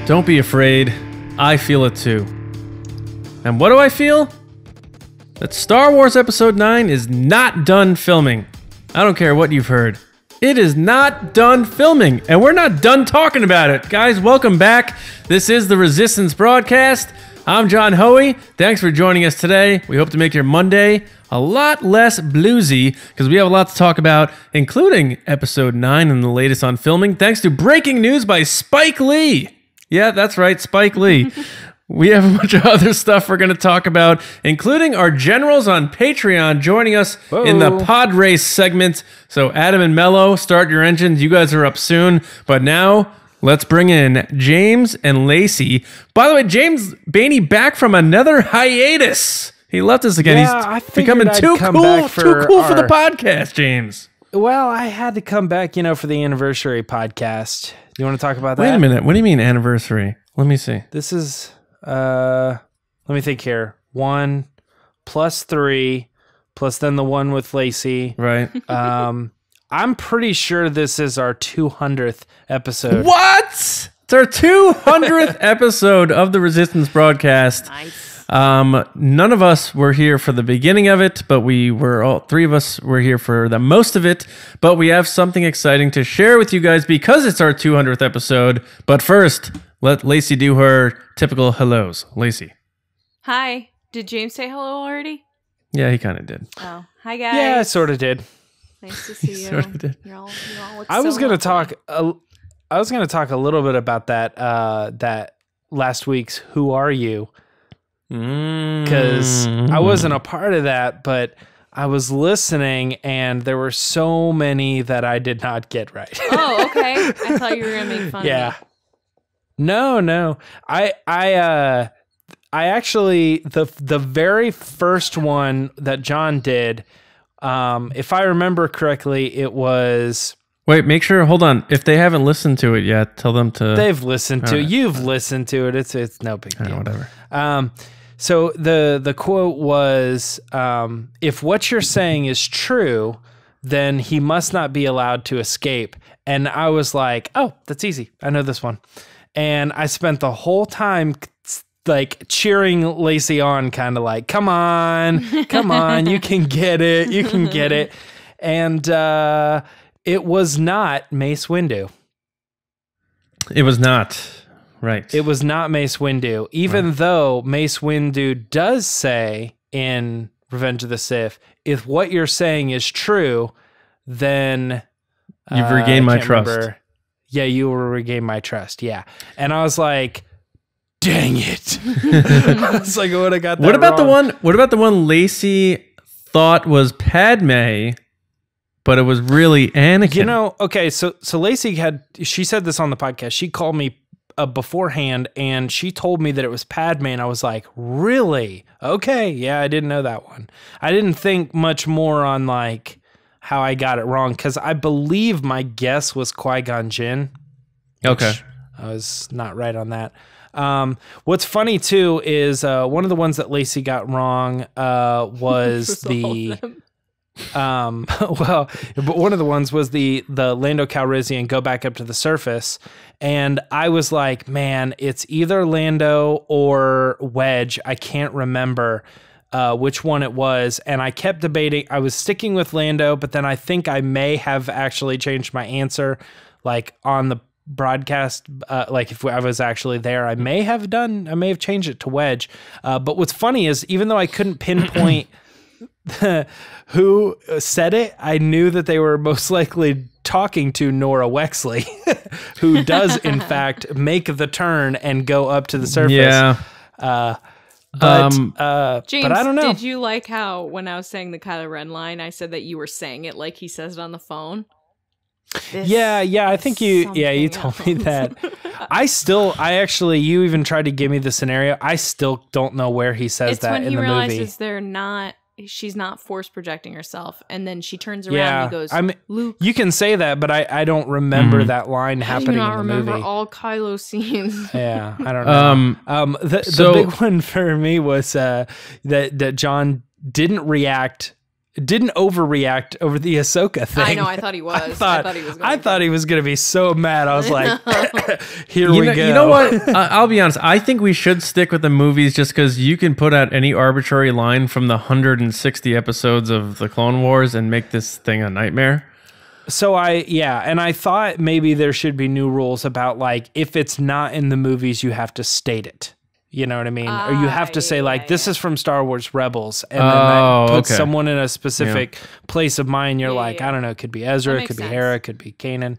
Don't be afraid. I feel it too. And what do I feel? That Star Wars Episode 9 is not done filming. I don't care what you've heard. It is not done filming, and we're not done talking about it. Guys, welcome back. This is the Resistance Broadcast. I'm John Hoey. Thanks for joining us today. We hope to make your Monday a lot less bluesy because we have a lot to talk about, including Episode 9 and the latest on filming, thanks to breaking news by Spike Lee. Yeah, that's right, Spike Lee. We have a bunch of other stuff we're going to talk about, including our generals on Patreon joining us in the Podrace segment. So Adam and Melo, start your engines. You guys are up soon. But now, let's bring in James and Lacey. By the way, James Bainey back from another hiatus. He left us again. Yeah, he's becoming too cool for the podcast, James. Well, I had to come back, for the anniversary podcast. You want to talk about that? Wait a minute. What do you mean anniversary? Let me see. This is... let me think here. 1 plus 3 plus then the one with Lacey. Right. I'm pretty sure this is our 200th episode. What? It's our 200th episode of the Resistance Broadcast. Nice. None of us were here for the beginning of it, but all three of us were here for the most of it. But we have something exciting to share with you guys because it's our 200th episode. But first, let Lacey do her typical hellos. Lacey. Hi. Did James say hello already? Yeah, he kind of did. Oh, hi guys. Yeah, I sort of did. Nice to see you. Sort of did. You all look I was so going to lovely. talk. I was going to talk a little bit about that last week's "Who Are You?" Because I wasn't a part of that, but I was listening, and there were so many that I did not get right. Oh, okay. I thought you were gonna make fun Yeah. of me. No. I actually the very first one that John did, if I remember correctly, it was. Wait, make sure. Hold on. If they haven't listened to it yet, tell them to. They've listened to. All right. You've listened to it. It's no big deal. Whatever. So the quote was, if what you're saying is true, then he must not be allowed to escape. And I was like, oh, that's easy. I know this one. And I spent the whole time like cheering Lacey on, kind of like, come on, you can get it. And it was not Mace Windu. It was not. Right. It was not Mace Windu, even though Mace Windu does say in Revenge of the Sith, if what you're saying is true, then You've regained my trust. Yeah, you will regain my trust. Yeah. And I was like, dang it. I was like, I would have got that What about wrong. what about the one Lacey thought was Padme, but it was really Anakin? Okay, so Lacey she said this on the podcast. She called me beforehand, and she told me that it was Padme, and I was like, really? Okay, yeah, I didn't know that one. I didn't think much more on like how I got it wrong, because I believe my guess was Qui-Gon Jinn. Okay. I was not right on that. What's funny too is one of the ones that Lacey got wrong was the but one of the ones was the Lando Calrissian go back up to the surface, and I was like, man, it's either Lando or Wedge. I can't remember which one it was, and I kept debating. I was sticking with Lando, but then I think I may have actually changed my answer, like on the broadcast, like if I was actually there, I may have changed it to Wedge. But what's funny is, even though I couldn't pinpoint who said it, I knew that they were most likely talking to Nora Wexley, who does in fact make the turn and go up to the surface. Yeah. But James, but I don't know. Did you like how when I was saying the Kylo Ren line, I said that you were saying it like he says it on the phone? Yeah, I think you told me that. You even tried to give me the scenario. I still don't know where he says it's that when in he the realizes movie. she's not force projecting herself, and then she turns around and he goes, Luke. You can say that, but I don't remember that line How do happening you not in the remember movie. all Kylo scenes? Yeah, I don't know. The big one for me was that John didn't react didn't overreact over the Ahsoka thing. I know. I thought he was. I thought he was going to be so mad. I was like, here we go. You know what? I'll be honest. I think we should stick with the movies just because you can put out any arbitrary line from the 160 episodes of the Clone Wars and make this thing a nightmare. So and I thought maybe there should be new rules about like, if it's not in the movies, you have to state it. You know what I mean? Or you have to say like, this is from Star Wars Rebels. And then that puts someone in a specific place of mind. You're like, I don't know, it could be Ezra, it could be Hera, it could be Kanan.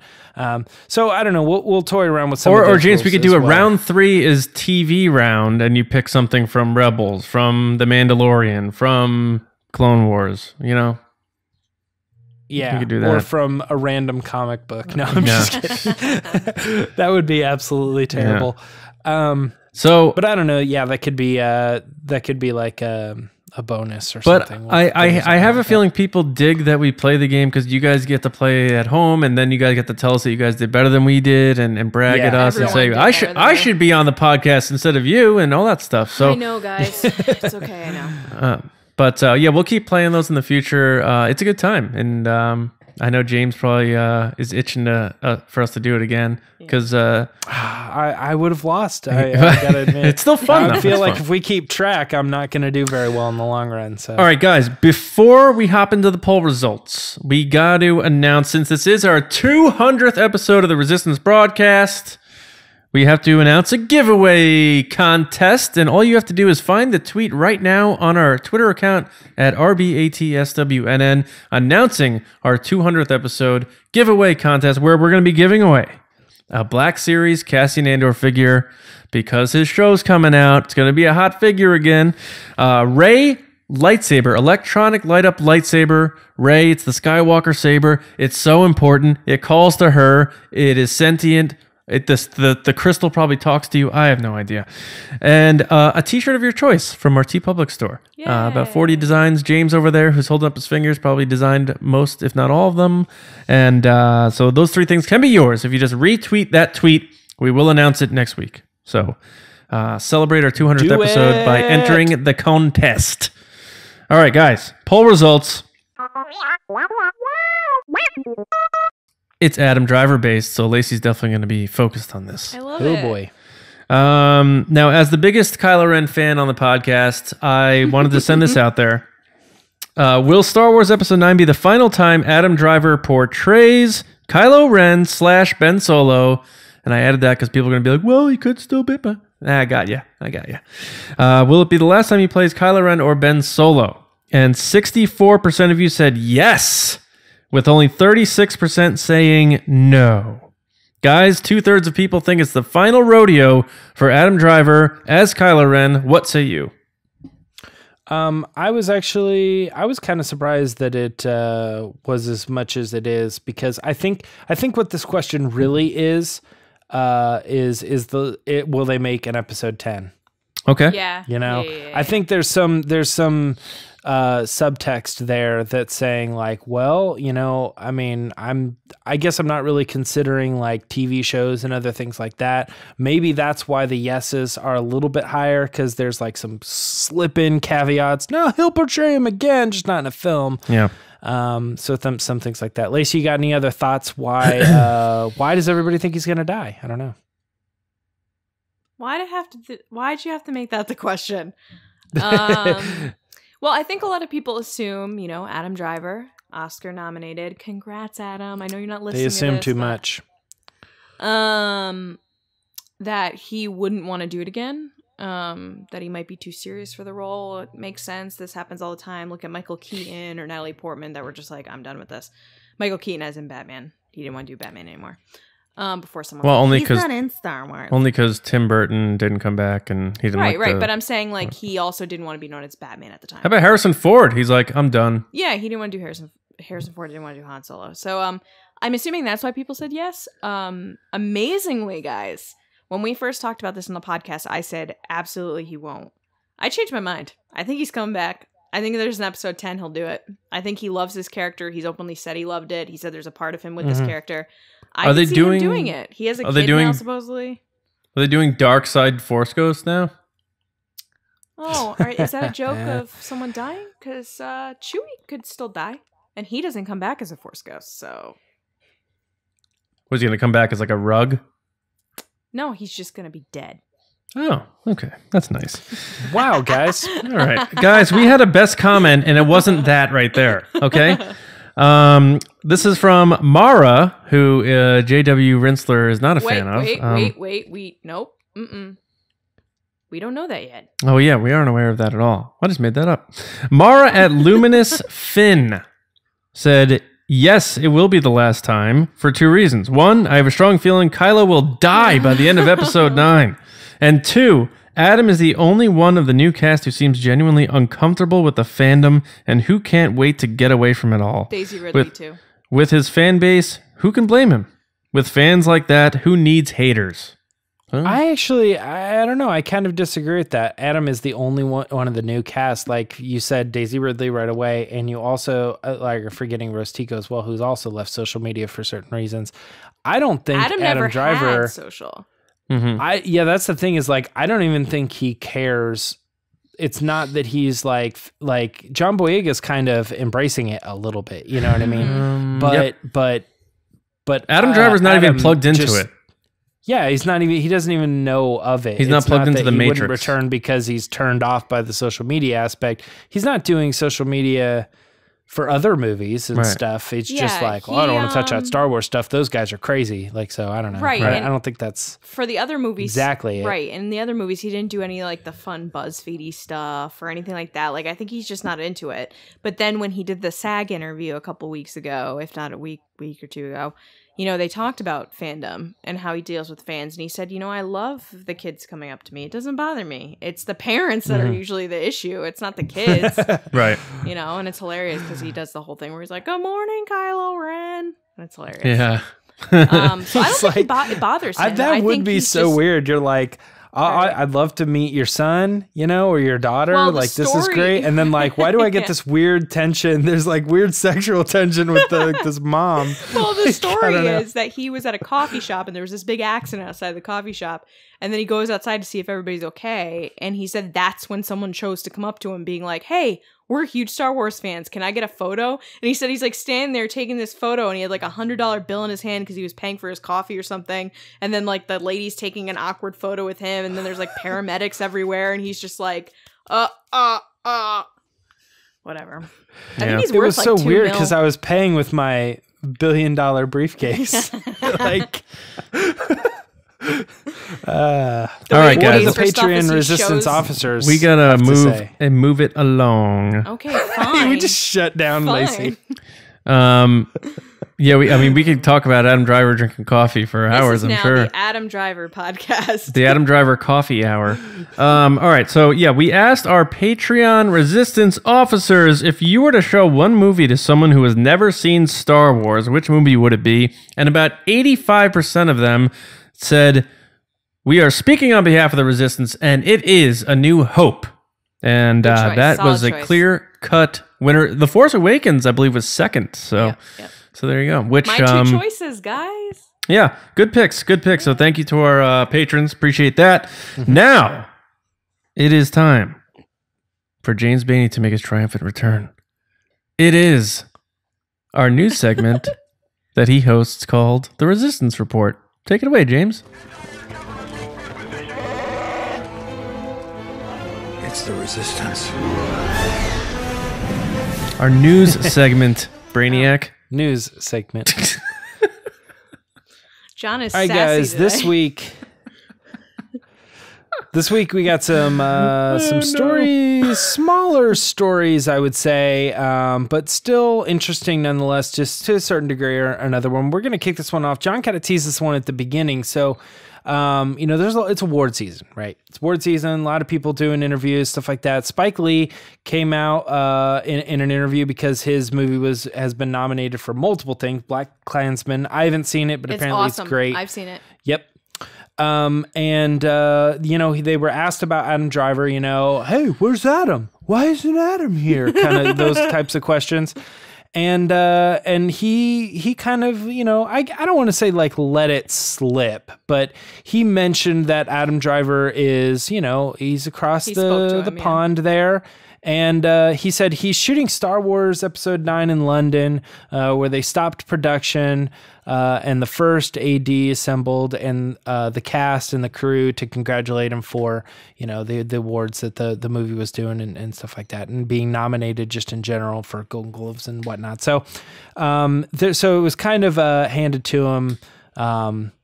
So I don't know. We'll toy around with some of those Or James, we could do a well. round 3 is TV round and you pick something from Rebels, from The Mandalorian, from Clone Wars, you know? Yeah, we could do that. Or from a random comic book. No, I'm just kidding. That would be absolutely terrible. Yeah. But I don't know. Yeah, that could be like a bonus or something. But I have a feeling people dig that we play the game because you guys get to play at home, and then you guys get to tell us that you guys did better than we did, and brag at us and say I should be on the podcast instead of you and all that stuff. So I know, guys, it's okay. I know. But we'll keep playing those in the future. It's a good time, and I know James probably is itching for us to do it again because I would have lost. I gotta admit, it's still fun. I feel like if we keep track, I'm not going to do very well in the long run. So, all right, guys, before we hop into the poll results, we got to announce, since this is our 200th episode of the Resistance broadcast, we have to announce a giveaway contest, and all you have to do is find the tweet right now on our Twitter account at RBATSWNN announcing our 200th episode giveaway contest, where we're going to be giving away a Black Series Cassian Andor figure because his show's coming out. It's going to be a hot figure again. Rey lightsaber, electronic light up lightsaber. Rey, it's the Skywalker saber. It's so important. It calls to her. It is sentient. The crystal probably talks to you. I have no idea. And a t-shirt of your choice from our TeePublic store. About 40 designs. James over there, who's holding up his fingers, probably designed most, if not all of them. And so those 3 things can be yours. If you just retweet that tweet, we will announce it next week. So celebrate our 200th episode by entering the contest. All right, guys. Poll results. It's Adam Driver based, so Lacey's definitely going to be focused on this. I love it. Oh boy. Now, as the biggest Kylo Ren fan on the podcast, I wanted to send this out there. Will Star Wars Episode 9 be the final time Adam Driver portrays Kylo Ren / Ben Solo? And I added that because people are going to be like, well, he could still be. I got you. Will it be the last time he plays Kylo Ren or Ben Solo? And 64% of you said yes, with only 36% saying no. Guys, 2/3 of people think it's the final rodeo for Adam Driver as Kylo Ren. What say you? I was kind of surprised that it was as much as it is, because I think what this question really is will they make an episode 10? Okay. Yeah. You know, Yeah. I think there's some subtext there that's saying like, well, you know, I mean, I guess I'm not really considering like TV shows and other things like that. Maybe that's why the yeses are a little bit higher, because there's like some slip in caveats. No, he'll portray him again, just not in a film. Yeah. So some things like that. Lacey, you got any other thoughts? Why does everybody think he's gonna die? I don't know. Why'd you have to make that the question? Well, I think a lot of people assume, you know, Adam Driver, Oscar nominated. Congrats, Adam. I know you're not listening. They assume to this, too much. That he wouldn't want to do it again. That he might be too serious for the role. It makes sense. This happens all the time. Look at Michael Keaton or Natalie Portman that were just like, I'm done with this. Michael Keaton as in Batman. He didn't want to do Batman anymore. Before someone he's not in Star Wars. Only because Tim Burton didn't come back and he didn't right. But I'm saying like he also didn't want to be known as Batman at the time. How about Harrison Ford? He's like, I'm done. Yeah, he didn't want to do Harrison Ford didn't want to do Han Solo. So I'm assuming that's why people said yes. Amazingly, guys, when we first talked about this in the podcast, I said absolutely he won't. I changed my mind. I think he's coming back. I think there's an episode 10 he'll do it. I think he loves this character. He's openly said he loved it. He said there's a part of him with this character. I can see him doing it. He has a kid now, supposedly. Are they doing Dark Side Force Ghost now? Oh, all right. Is that a joke of someone dying? Because Chewie could still die, and he doesn't come back as a Force ghost. So, Was he going to come back as like a rug? no, he's just gonna be dead. Oh, okay. That's nice. Wow, guys. All right. Guys, we had a best comment, and it wasn't that right there. Okay? This is from Mara, who J.W. Rinsler is not a fan of. Wait. Nope. We don't know that yet. Oh, yeah. We aren't aware of that at all. I just made that up. Mara at Luminous Finn said, yes, it will be the last time for 2 reasons. 1, I have a strong feeling Kylo will die by the end of episode 9. And 2, Adam is the only one of the new cast who seems genuinely uncomfortable with the fandom and who can't wait to get away from it all. Daisy Ridley, too. With his fan base, who can blame him? With fans like that, who needs haters? Huh? I don't know. I kind of disagree with that. Adam is the only one of the new cast. Like you said, Daisy Ridley right away. And you also are forgetting Rose Tico as well, who's also left social media for certain reasons. I don't think Adam never had social. Mm-hmm. That's the thing is like, I don't even think he cares. It's not that he's like John Boyega's kind of embracing it a little bit. You know what I mean? But Adam Driver's not even plugged into it. Yeah, he's not even. He doesn't even know of it. He's not plugged into the Matrix. He wouldn't return because he's turned off by the social media aspect. He's not doing social media for other movies and stuff. It's just like, well, I don't want to touch that Star Wars stuff. Those guys are crazy. Like, so I don't know. Right. I don't think that's for the other movies. Exactly. Right. And in the other movies, he didn't do any like the fun BuzzFeedy stuff or anything like that. Like, I think he's just not into it. But then when he did the SAG interview a couple weeks ago, if not a week or 2 ago, they talked about fandom and how he deals with fans. And he said, I love the kids coming up to me. It doesn't bother me. It's the parents that are usually the issue. It's not the kids. Right. And it's hilarious because he does the whole thing where he's like, good morning, Kylo Ren. And it's hilarious. Yeah. So I don't think it bothers him. That would be so weird. You're like, I'd love to meet your son, or your daughter. Well, like, this is great. And then, like, why do I get this weird tension? There's like weird sexual tension with this mom. Well, the story is that he was at a coffee shop and there was this big accident outside the coffee shop. And then he goes outside to see if everybody's okay. And he said that's when someone chose to come up to him being like, hey, we're huge Star Wars fans. Can I get a photo? And he said he's like standing there taking this photo and he had like $100 bill in his hand because he was paying for his coffee or something. And then like the lady's taking an awkward photo with him. And then there's like paramedics everywhere. And he's just like, whatever. I think he's worth it was like so $2 weird because I was paying with my $1 billion briefcase. Like, all right, guys. The Patreon resistance officers. We gotta move it along. Okay, fine. We just shut down Lacey. Yeah, we could talk about Adam Driver drinking coffee for hours. I'm sure. The Adam Driver podcast. The Adam Driver coffee hour. All right, so yeah, we asked our Patreon resistance officers if you were to show one movie to someone who has never seen Star Wars, which movie would it be? And about 85% of them said, we are speaking on behalf of the resistance, and it is A New Hope. And that was a clear-cut winner. The Force Awakens, I believe, was second. So, so there you go. Which my 2 choices, guys. Yeah, good picks. So thank you to our patrons. Appreciate that. Now, it is time for James Bainey to make his triumphant return. It is our news segment that he hosts called The Resistance Report. Take it away, James. It's the resistance. Our news segment, Brainiac. News segment. John is all right, sassy guys. today. This week we got some stories, smaller stories, I would say, but still interesting nonetheless, just to a certain degree or another one. We're going to kick this one off. John kind of teased this one at the beginning, so it's award season, right? It's award season. A lot of people doing interviews, stuff like that. Spike Lee came out in an interview because his movie has been nominated for multiple things. Black Klansman. I haven't seen it, but apparently awesome. It's great. I've seen it. Yep. They were asked about Adam Driver, hey, where's Adam? Why isn't Adam here? Kind of those types of questions. and he kind of, you know, I don't want to say like let it slip, but he mentioned that Adam Driver is, you know, he's across the pond there. And he said he's shooting Star Wars Episode 9 in London, where they stopped production, and the first AD assembled, and the cast and the crew to congratulate him for, you know, the awards that the movie was doing and stuff like that, and being nominated just in general for Golden Globes and whatnot. So, so it was kind of handed to him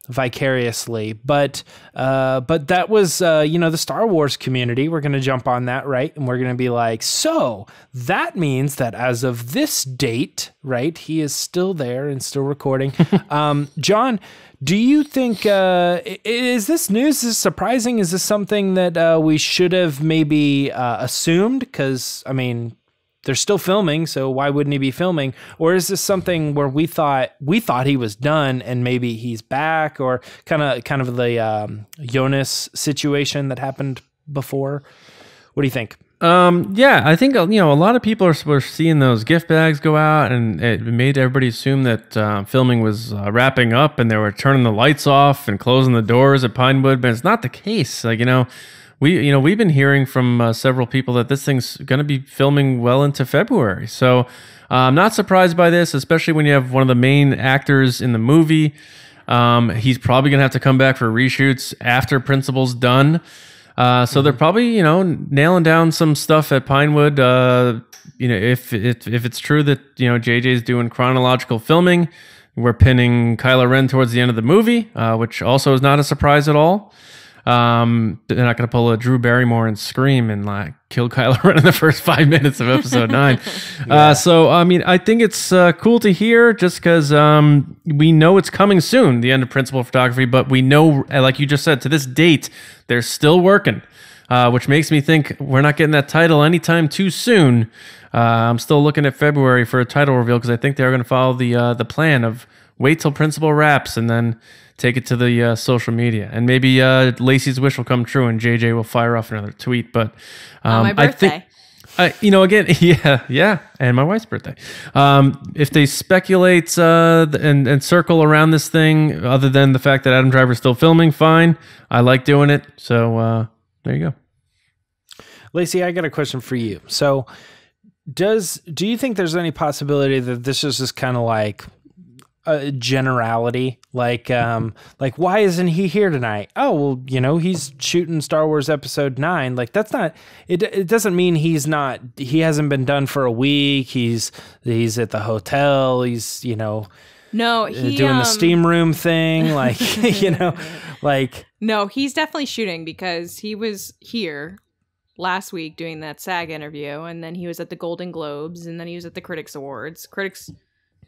vicariously, but that was you know, the Star Wars community. We're going to jump on that, right? And we're going to be like, so that means that as of this date, right, he is still there and still recording. John, do you think is this news? Is this surprising? Is this something that we should have maybe assumed? Because I mean, they're still filming, so why wouldn't he be filming? Or is this something where we thought he was done and maybe he's back, or kind of the Joonas situation that happened before? What do you think? Yeah, I think, you know, a lot of people were seeing those gift bags go out, and it made everybody assume that filming was wrapping up and they were turning the lights off and closing the doors at Pinewood, but it's not the case. Like, you know, we've been hearing from several people that this thing's going to be filming well into February. So I'm not surprised by this, especially when you have one of the main actors in the movie. He's probably going to have to come back for reshoots after Principal's done. So they're probably, you know, nailing down some stuff at Pinewood. You know, if it's true that, you know, JJ's doing chronological filming, we're pinning Kylo Ren towards the end of the movie, which also is not a surprise at all. They're not going to pull a Drew Barrymore and scream and like kill Kylo Ren in the first 5 minutes of Episode 9. Yeah. So, I mean, I think it's cool to hear, just because we know it's coming soon, the end of Principal Photography, but we know, like you just said, to this date, they're still working, which makes me think we're not getting that title anytime too soon. I'm still looking at February for a title reveal, because I think they're going to follow the plan of wait till Principal wraps and then take it to the social media, and maybe Lacey's wish will come true and JJ will fire off another tweet. But my birthday, I think, you know, again, yeah, and my wife's birthday. If they speculate and circle around this thing, other than the fact that Adam Driver's still filming, fine. I like doing it. So there you go. Lacey, I got a question for you. So, do you think there's any possibility that this is just kind of like a generality, like why isn't he here tonight? Oh, well, you know, he's shooting Star Wars Episode 9. Like, that's not it doesn't mean he hasn't been done for a week. He's at the hotel, he's, you know, doing the steam room thing, like, you know, like, no, he's definitely shooting, because he was here last week doing that SAG interview, and then he was at the Golden Globes, and then he was at the Critics Awards,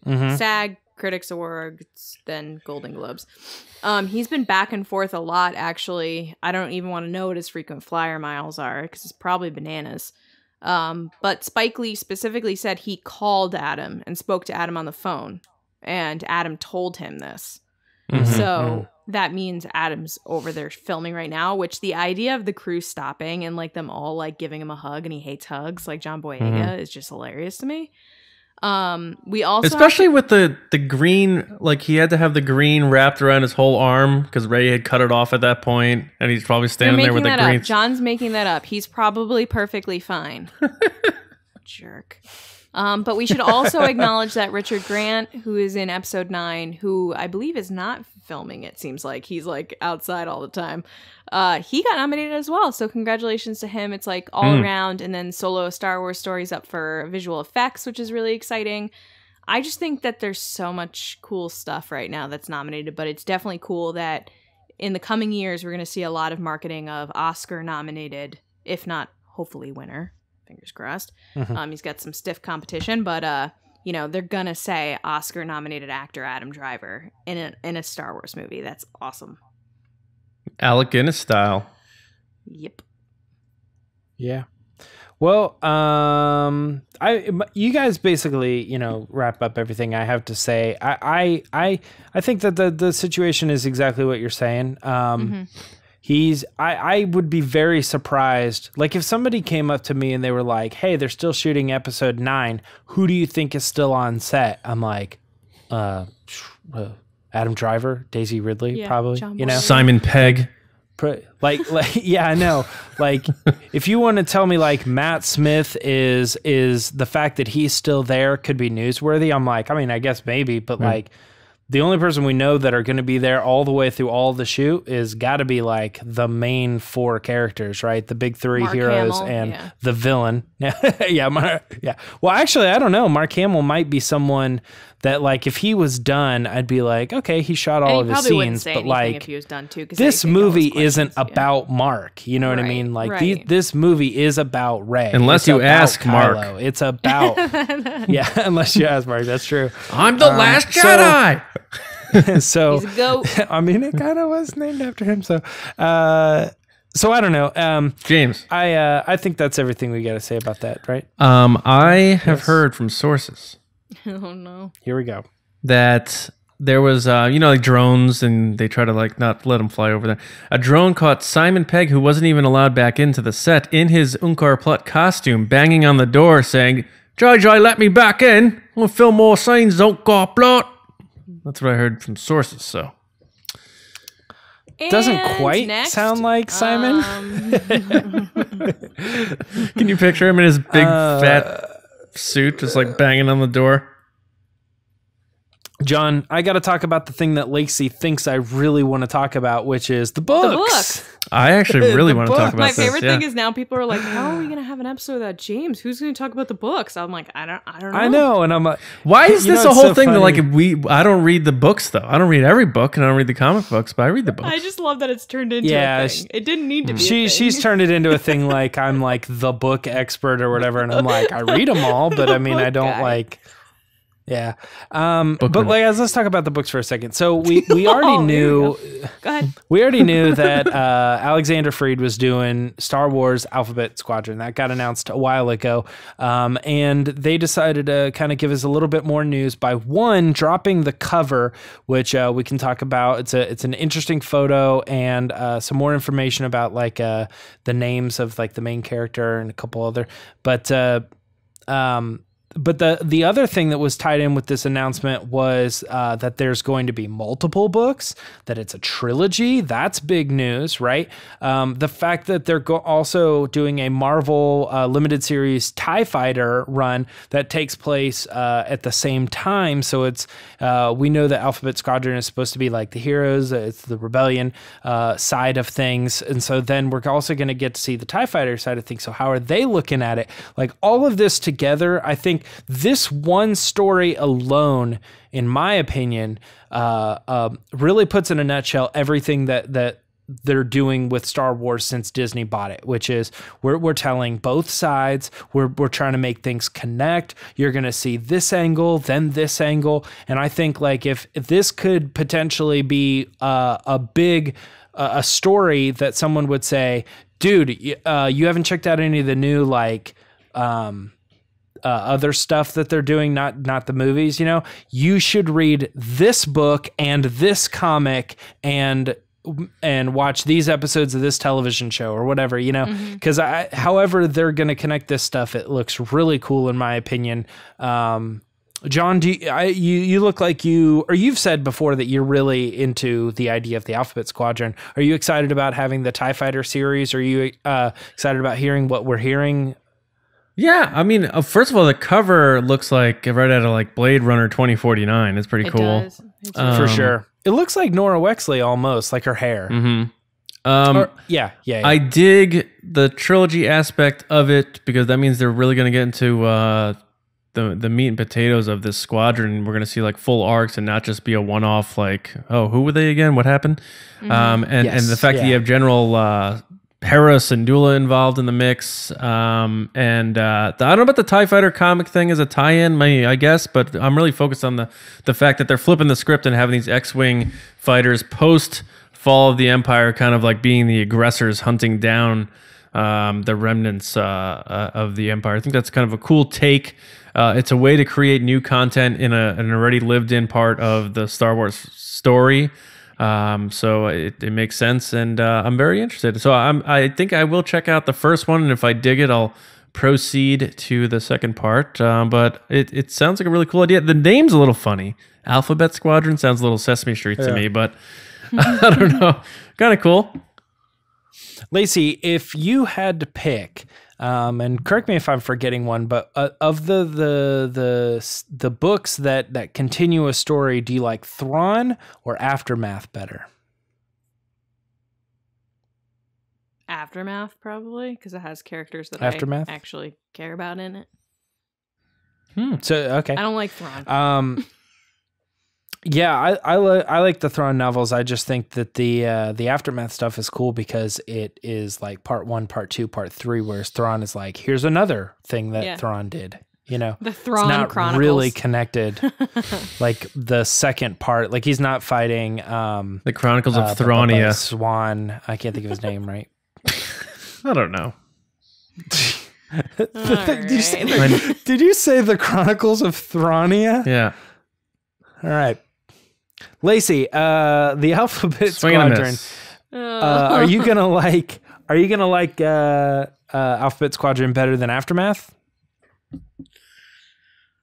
SAG, Critics Awards, then Golden Globes. He's been back and forth a lot, actually. I don't even want to know what his frequent flyer miles are, because it's probably bananas. But Spike Lee specifically said he called Adam and spoke to Adam on the phone, and Adam told him this. So that means Adam's over there filming right now, which the idea of the crew stopping and like them all like giving him a hug, and he hates hugs, like John Boyega, is just hilarious to me. We also, especially with the green, like he had to have the green wrapped around his whole arm because Ray had cut it off at that point, and he's probably standing there with the green. John's making that up. He's probably perfectly fine. Jerk. But we should also acknowledge that Richard Grant, who is in Episode 9, who I believe is not filming, it seems like he's like outside all the time. He got nominated as well, so congratulations to him. It's like all around, and then solo Star Wars stories up for visual effects, which is really exciting. I just think that there's so much cool stuff right now that's nominated, but it's definitely cool that in the coming years we're going to see a lot of marketing of Oscar nominated, if not hopefully winner. Fingers crossed. He's got some stiff competition, but you know, they're gonna say Oscar nominated actor Adam Driver in a Star Wars movie. That's awesome. Alec Guinness style. Yep. Yeah. Well, you guys basically, you know, wrap up everything I have to say. I think that the situation is exactly what you're saying. I would be very surprised. Like if somebody came up to me and they were like, hey, they're still shooting episode 9. Who do you think is still on set? I'm like, Adam Driver, Daisy Ridley, probably, John you know, Simon Pegg. like, yeah, I know. Like if you want to tell me like Matt Smith is the fact that he's still there could be newsworthy. I'm like, I mean, I guess maybe, but like, the only person we know that are going to be there all the way through all the shoot is got to be like the main 4 characters, right? The big 3 Mark heroes Hamill, and the villain. Yeah. Well, actually, I don't know. Mark Hamill might be someone that like if he was done, I'd be like, okay, he shot all of his scenes, but like if he was done too, this movie isn't about Mark. You know what I mean? Like this movie is about Rey. Unless you ask Mark. Kylo. It's about unless you ask Mark. That's true. I'm the last Jedi. So he's a goat. I mean, it kind of was named after him. So, so I don't know. James, I think that's everything we got to say about that, right? I have heard from sources. Oh no! Here we go. That there was, like drones, and they try to like not let them fly over there. A drone caught Simon Pegg, who wasn't even allowed back into the set, in his Unkar Plutt costume, banging on the door, saying, "JJ, let me back in. I'll film more scenes, Unkar Plutt." That's what I heard from sources. So doesn't quite sound like Simon. Can you picture him in his big fat suit, just like banging on the door? John, I got to talk about the thing that Lacey thinks I really want to talk about, which is the books. The books. I actually really want to talk about My this. favorite thing is now people are like, "How are we going to have an episode without James? Who's going to talk about the books?" I'm like, I don't know. I know, and I'm like, why is this a whole thing that like I I don't read the books though. I don't read every book, and I don't read the comic books, but I read the books. I just love that it's turned into a thing. It didn't need to be. She's turned it into a thing like I'm like the book expert or whatever, and I'm like I read them all, but I mean I don't like. Yeah. But like, let's talk about the books for a second. So we already knew, Go ahead. We already knew that Alexander Freed was doing Star Wars Alphabet Squadron. That got announced a while ago. And they decided to kind of give us a little bit more news by dropping the cover, which we can talk about. It's an interesting photo and some more information about like the names of like the main character and a couple other, But the other thing that was tied in with this announcement was that there's going to be multiple books, that it's a trilogy. That's big news, right? The fact that they're also doing a Marvel limited series TIE Fighter run that takes place at the same time. So it's we know that Alphabet Squadron is supposed to be like the heroes. It's the rebellion side of things. And so then we're also going to get to see the TIE Fighter side of things. So how are they looking at it? Like all of this together, I think this one story alone, in my opinion, really puts in a nutshell everything that they're doing with Star Wars since Disney bought it, which is we're telling both sides. We're trying to make things connect. You're going to see this angle, then this angle. And I think like if this could potentially be a big a story that someone would say, dude, you haven't checked out any of the new like other stuff that they're doing, not the movies, you should read this book and this comic and watch these episodes of this television show or whatever, because however they're going to connect this stuff, it looks really cool in my opinion. John, you look like you've said before that you're really into the idea of the Alphabet Squadron. Are you excited about having the TIE Fighter series? Are you excited about hearing what we're hearing? Yeah, I mean, first of all, the cover looks like right out of like Blade Runner 2049. It's pretty cool. Does. For sure. It looks like Nora Wexley almost, like her hair. Mm-hmm. Yeah. I dig the trilogy aspect of it because that means they're really going to get into the meat and potatoes of this squadron. We're going to see like full arcs and not just be a one-off like, oh, who were they again? What happened? And the fact that you have General Hera Syndulla involved in the mix, and I don't know about the TIE Fighter comic thing as a tie-in, I guess, but I'm really focused on the fact that they're flipping the script and having these X-Wing fighters post Fall of the Empire kind of like being the aggressors hunting down the remnants of the Empire. I think that's kind of a cool take. It's a way to create new content in an already lived-in part of the Star Wars story. So it makes sense, and I'm very interested. So I think I will check out the first one, and if I dig it, I'll proceed to the second part. But it sounds like a really cool idea. The name's a little funny. Alphabet Squadron sounds a little Sesame Street to me, but I don't know. Kind of cool. Lacey, if you had to pick, and correct me if I'm forgetting one, but of the books that continue a story, do you like Thrawn or Aftermath better? Aftermath, probably, because it has characters that Aftermath? I actually care about in it. So okay, I don't like Thrawn. Yeah, I like the Thrawn novels. I just think that the Aftermath stuff is cool because it is like part 1, part 2, part 3, whereas Thrawn is like, here's another thing that Thrawn did. You know, the Thrawn it's not Chronicles. really connected. Like the second part, like he's not fighting the Chronicles of Thronia. Swan. I can't think of his name right. I don't know. Did you say the Chronicles of Thronia? Yeah. All right. Lacey, the Alphabet Swing and a Squadron. miss. Are you gonna like Alphabet Squadron better than Aftermath?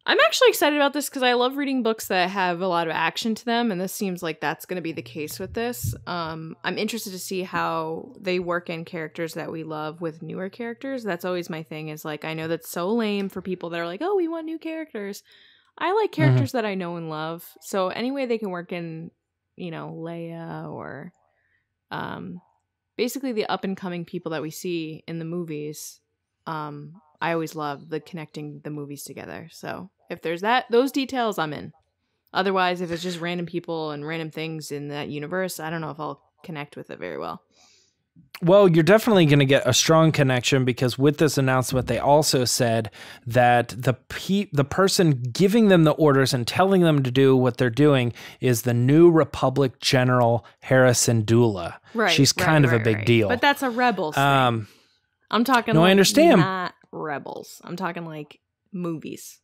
I'm actually excited about this because I love reading books that have a lot of action to them, and this seems like that's going to be the case with this. I'm interested to see how they work in characters that we love with newer characters. That's always my thing, is like, I know that's so lame for people that are like, oh, we want new characters. I like characters that I know and love. So any way they can work in, you know, Leia or basically the up and coming people that we see in the movies, I always love the connecting the movies together. So if there's those details, I'm in. Otherwise, if it's just random people and random things in that universe, I don't know if I'll connect with it very well. Well, you're definitely going to get a strong connection because with this announcement, they also said that the person giving them the orders and telling them to do what they're doing is the New Republic General Hera Syndulla. Right. She's kind of a big deal. But that's a Rebels thing. I'm talking no, like I understand. Not Rebels. I'm talking like movies.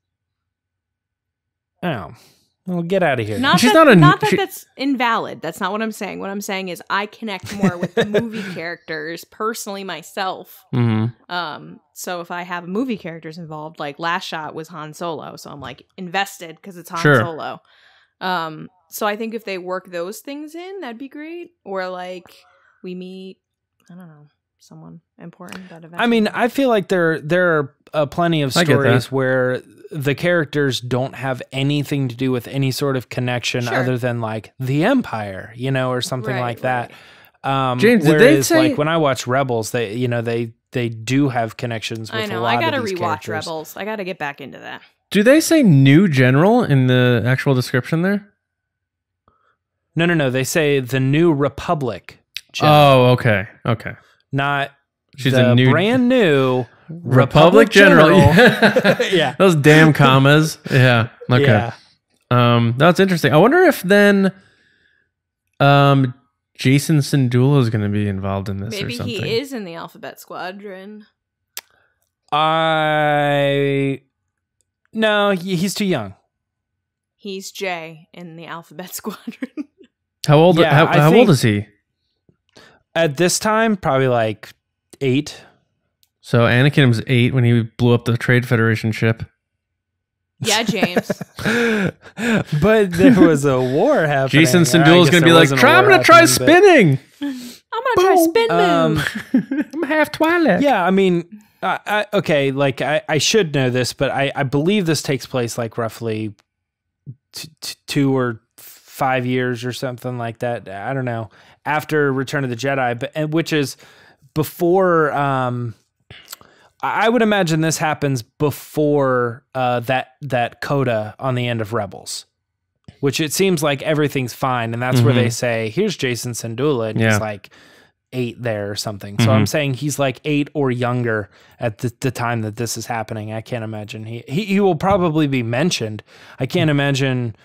Oh. Well, get out of here. Not that that's invalid. That's not what I'm saying. What I'm saying is I connect more with the movie characters personally myself. Mm-hmm. So if I have movie characters involved, like Last Shot was Han Solo, so I'm like invested because it's Han Solo. So I think if they work those things in, that'd be great. Or like we meet, I don't know, someone important that eventually. I mean, I feel like there are plenty of stories where the characters don't have anything to do with any sort of connection other than like the Empire, you know, or something like that. James, did they say, like when I watch Rebels, they do have connections with a lot of these characters. I gotta rewatch Rebels. I gotta get back into that. Do they say new general in the actual description there? No. They say the New Republic General. Oh, okay. Not she's the a new brand new Republic General. Yeah. Those damn commas. Yeah. Okay. Yeah. That's interesting. I wonder if then Jason Syndulla is going to be involved in this or something. Maybe he is in the Alphabet Squadron. No, he's too young. He's Jay in the Alphabet Squadron. How old is he? At this time, probably like 8. So Anakin was 8 when he blew up the Trade Federation ship. Yeah, James. But there was a war happening. Jason Syndulla is going to be like, I'm going to try spinning. I'm going to try spin move. I'm half Twilight. Yeah, I mean, okay, like I should know this, but I believe this takes place like roughly 2 or 5 years or something like that. I don't know. After Return of the Jedi, which is before. I would imagine this happens before that coda on the end of Rebels, which it seems like everything's fine, and that's where they say, "Here's Jason Syndulla," and he's like 8 there or something. So I'm saying he's like 8 or younger at the time that this is happening. I can't imagine he will probably be mentioned. I can't imagine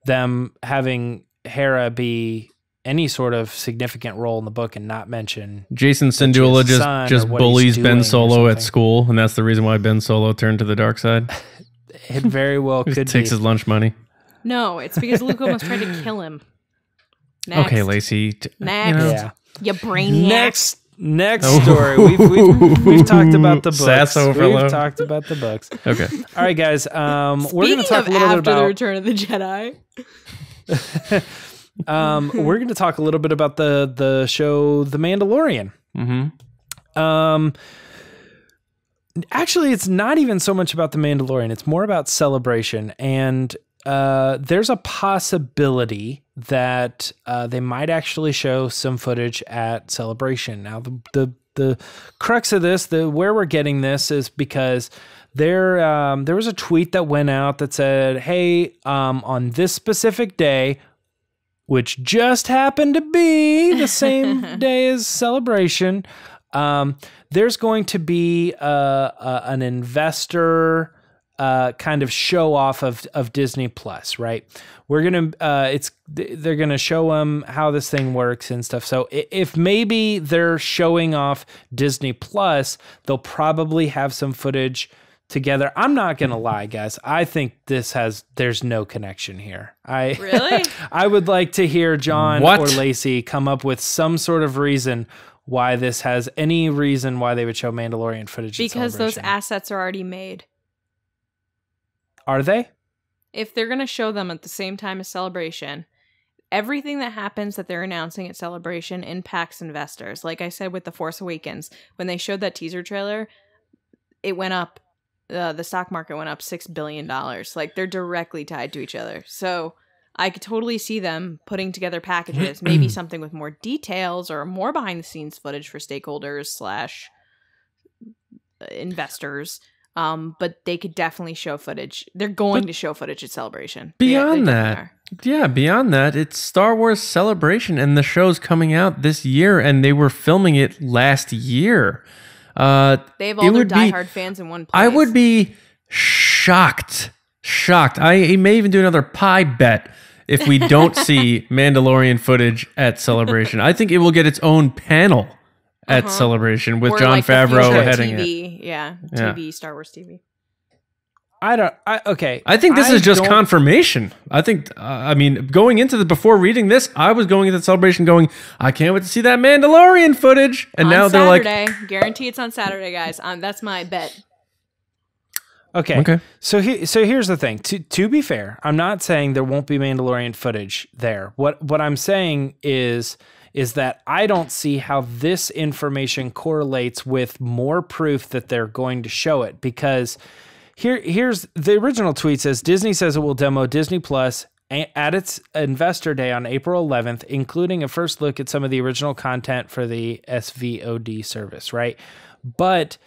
them having Hera be any sort of significant role in the book and not mention Jason Syndulla just bullies Ben Solo at school, and that's the reason why Ben Solo turned to the dark side. It very well could takes his lunch money. No, it's because Luke almost tried to kill him. Next. Okay, Lacey. Next. Yeah. You brainiac. Next story. We've talked about the books. Sass overload. We've talked about the books. Okay. All right, guys. We're going Speaking to talk of a little bit after the about. Return of the Jedi. We're going to talk a little bit about the show The Mandalorian. Mm-hmm. Actually, it's not even so much about The Mandalorian. It's more about Celebration. And there's a possibility that they might actually show some footage at Celebration. Now, the crux of this, where we're getting this, is because there was a tweet that went out that said, hey, on this specific day, which just happened to be the same day as Celebration, there's going to be an investor kind of show off of Disney Plus, right? They're gonna show them how this thing works and stuff. So if maybe they're showing off Disney Plus, they'll probably have some footage together. I'm not gonna lie, guys. I think there's no connection here. Really? I would like to hear John What? or Lacey come up with some sort of reason why this has any reason why they would show Mandalorian footage. Because at those Celebration. assets are already made. Are they? If they're going to show them at the same time as Celebration, everything that happens that they're announcing at Celebration impacts investors. Like I said with The Force Awakens, when they showed that teaser trailer, it went up, the stock market went up $6 billion. Like, they're directly tied to each other. So I could totally see them putting together packages, maybe something with more details or more behind the scenes footage for stakeholders / investors. But they could definitely show footage. They're going to show footage at Celebration. Beyond They that, definitely are. beyond that, it's Star Wars Celebration, and the show's coming out this year, and they were filming it last year. They have all it their would be- diehard fans in one place. I would be shocked. I may even do another pie bet if we don't see Mandalorian footage at Celebration. I think it will get its own panel at Celebration with Or Jon like the Favreau future heading TV. it. Yeah, Yeah. TV, Star Wars TV. Okay. I think this I is just don't- confirmation. I think, going into before reading this, I was going into Celebration going, I can't wait to see that Mandalorian footage. And On now Saturday. they're like, Guarantee it's on Saturday, guys. That's my bet. Okay. So here's the thing. To be fair, I'm not saying there won't be Mandalorian footage there. What I'm saying is that I don't see how this information correlates with more proof that they're going to show it, because here's the original tweet says Disney says it will demo Disney Plus at its Investor Day on April 11th, including a first look at some of the original content for the SVOD service, right? But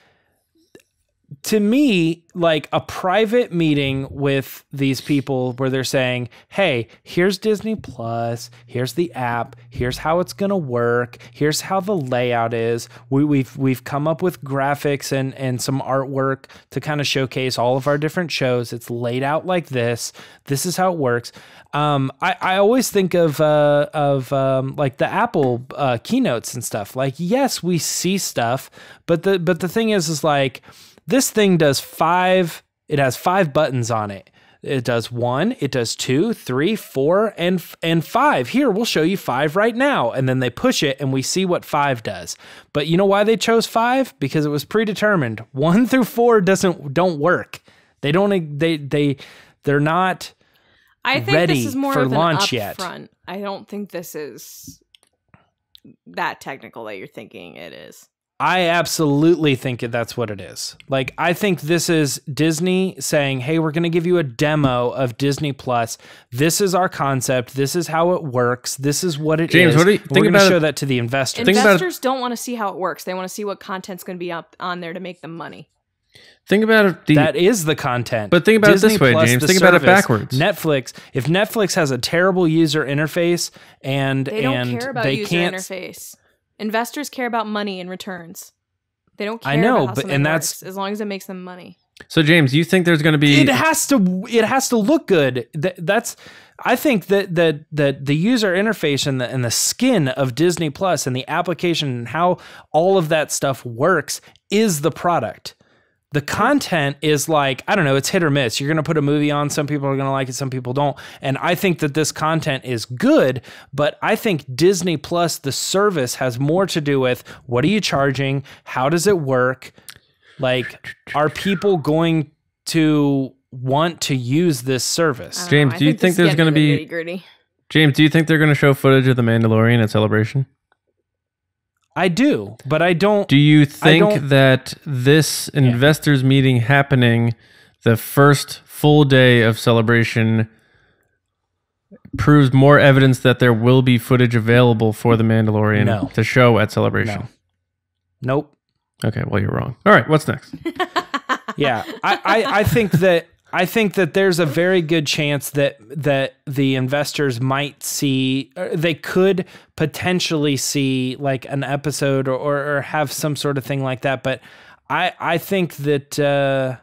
to me, like a private meeting with these people where they're saying, hey, here's Disney Plus, here's the app, here's how it's going to work, here's how the layout is. We've come up with graphics and some artwork to kind of showcase all of our different shows. It's laid out like this. This is how it works. I always think of like the Apple keynotes and stuff. Like, yes, we see stuff, but the thing is like, this thing does it has 5 buttons on it. It does 1, it does 2, 3, 4, and 5. Here, we'll show you 5 right now. And then they push it and we see what 5 does. But you know why they chose 5? Because it was predetermined. 1 through 4 don't work. They're not I think ready this is more for of an launch yet. upfront. I don't think this is that technical that you're thinking it is. I absolutely think that's what it is. Like, I think this is Disney saying, hey, we're going to give you a demo of Disney Plus. This is our concept. This is how it works. This is what it James, is. what do you think we're going to about show it? that to the investors. Investors don't want to see how it works. They want to see what content's going to be up on there to make them money. think about it. That is the content. But think about it this Disney way, Plus, James. the Think about it service, backwards. Netflix. If Netflix has a terrible user interface and They don't care about they user can't, interface. Investors care about money and returns. They don't care I know, about how but- something and that's- works, as long as it makes them money. So, James, you think there's going to be... it has to look good. I think that the user interface and the skin of Disney Plus and the application and how all of that stuff works is the product. The content is like, I don't know, it's hit or miss. You're going to put a movie on, some people are going to like it, some people don't. And I think that this content is good, but I think Disney Plus, the service, has more to do with what are you charging? How does it work? Like, are people going to want to use this service? James, do you think there's going to be... James, do you think they're going to show footage of The Mandalorian at Celebration? I do, but I don't... Do you think that this investors meeting happening the first full day of Celebration proves more evidence that there will be footage available for The Mandalorian to show at Celebration? No. Nope. Okay, well, you're wrong. All right, what's next? Yeah, I think that there's a very good chance that the investors might see, they could potentially see like an episode or have some sort of thing like that. But I think that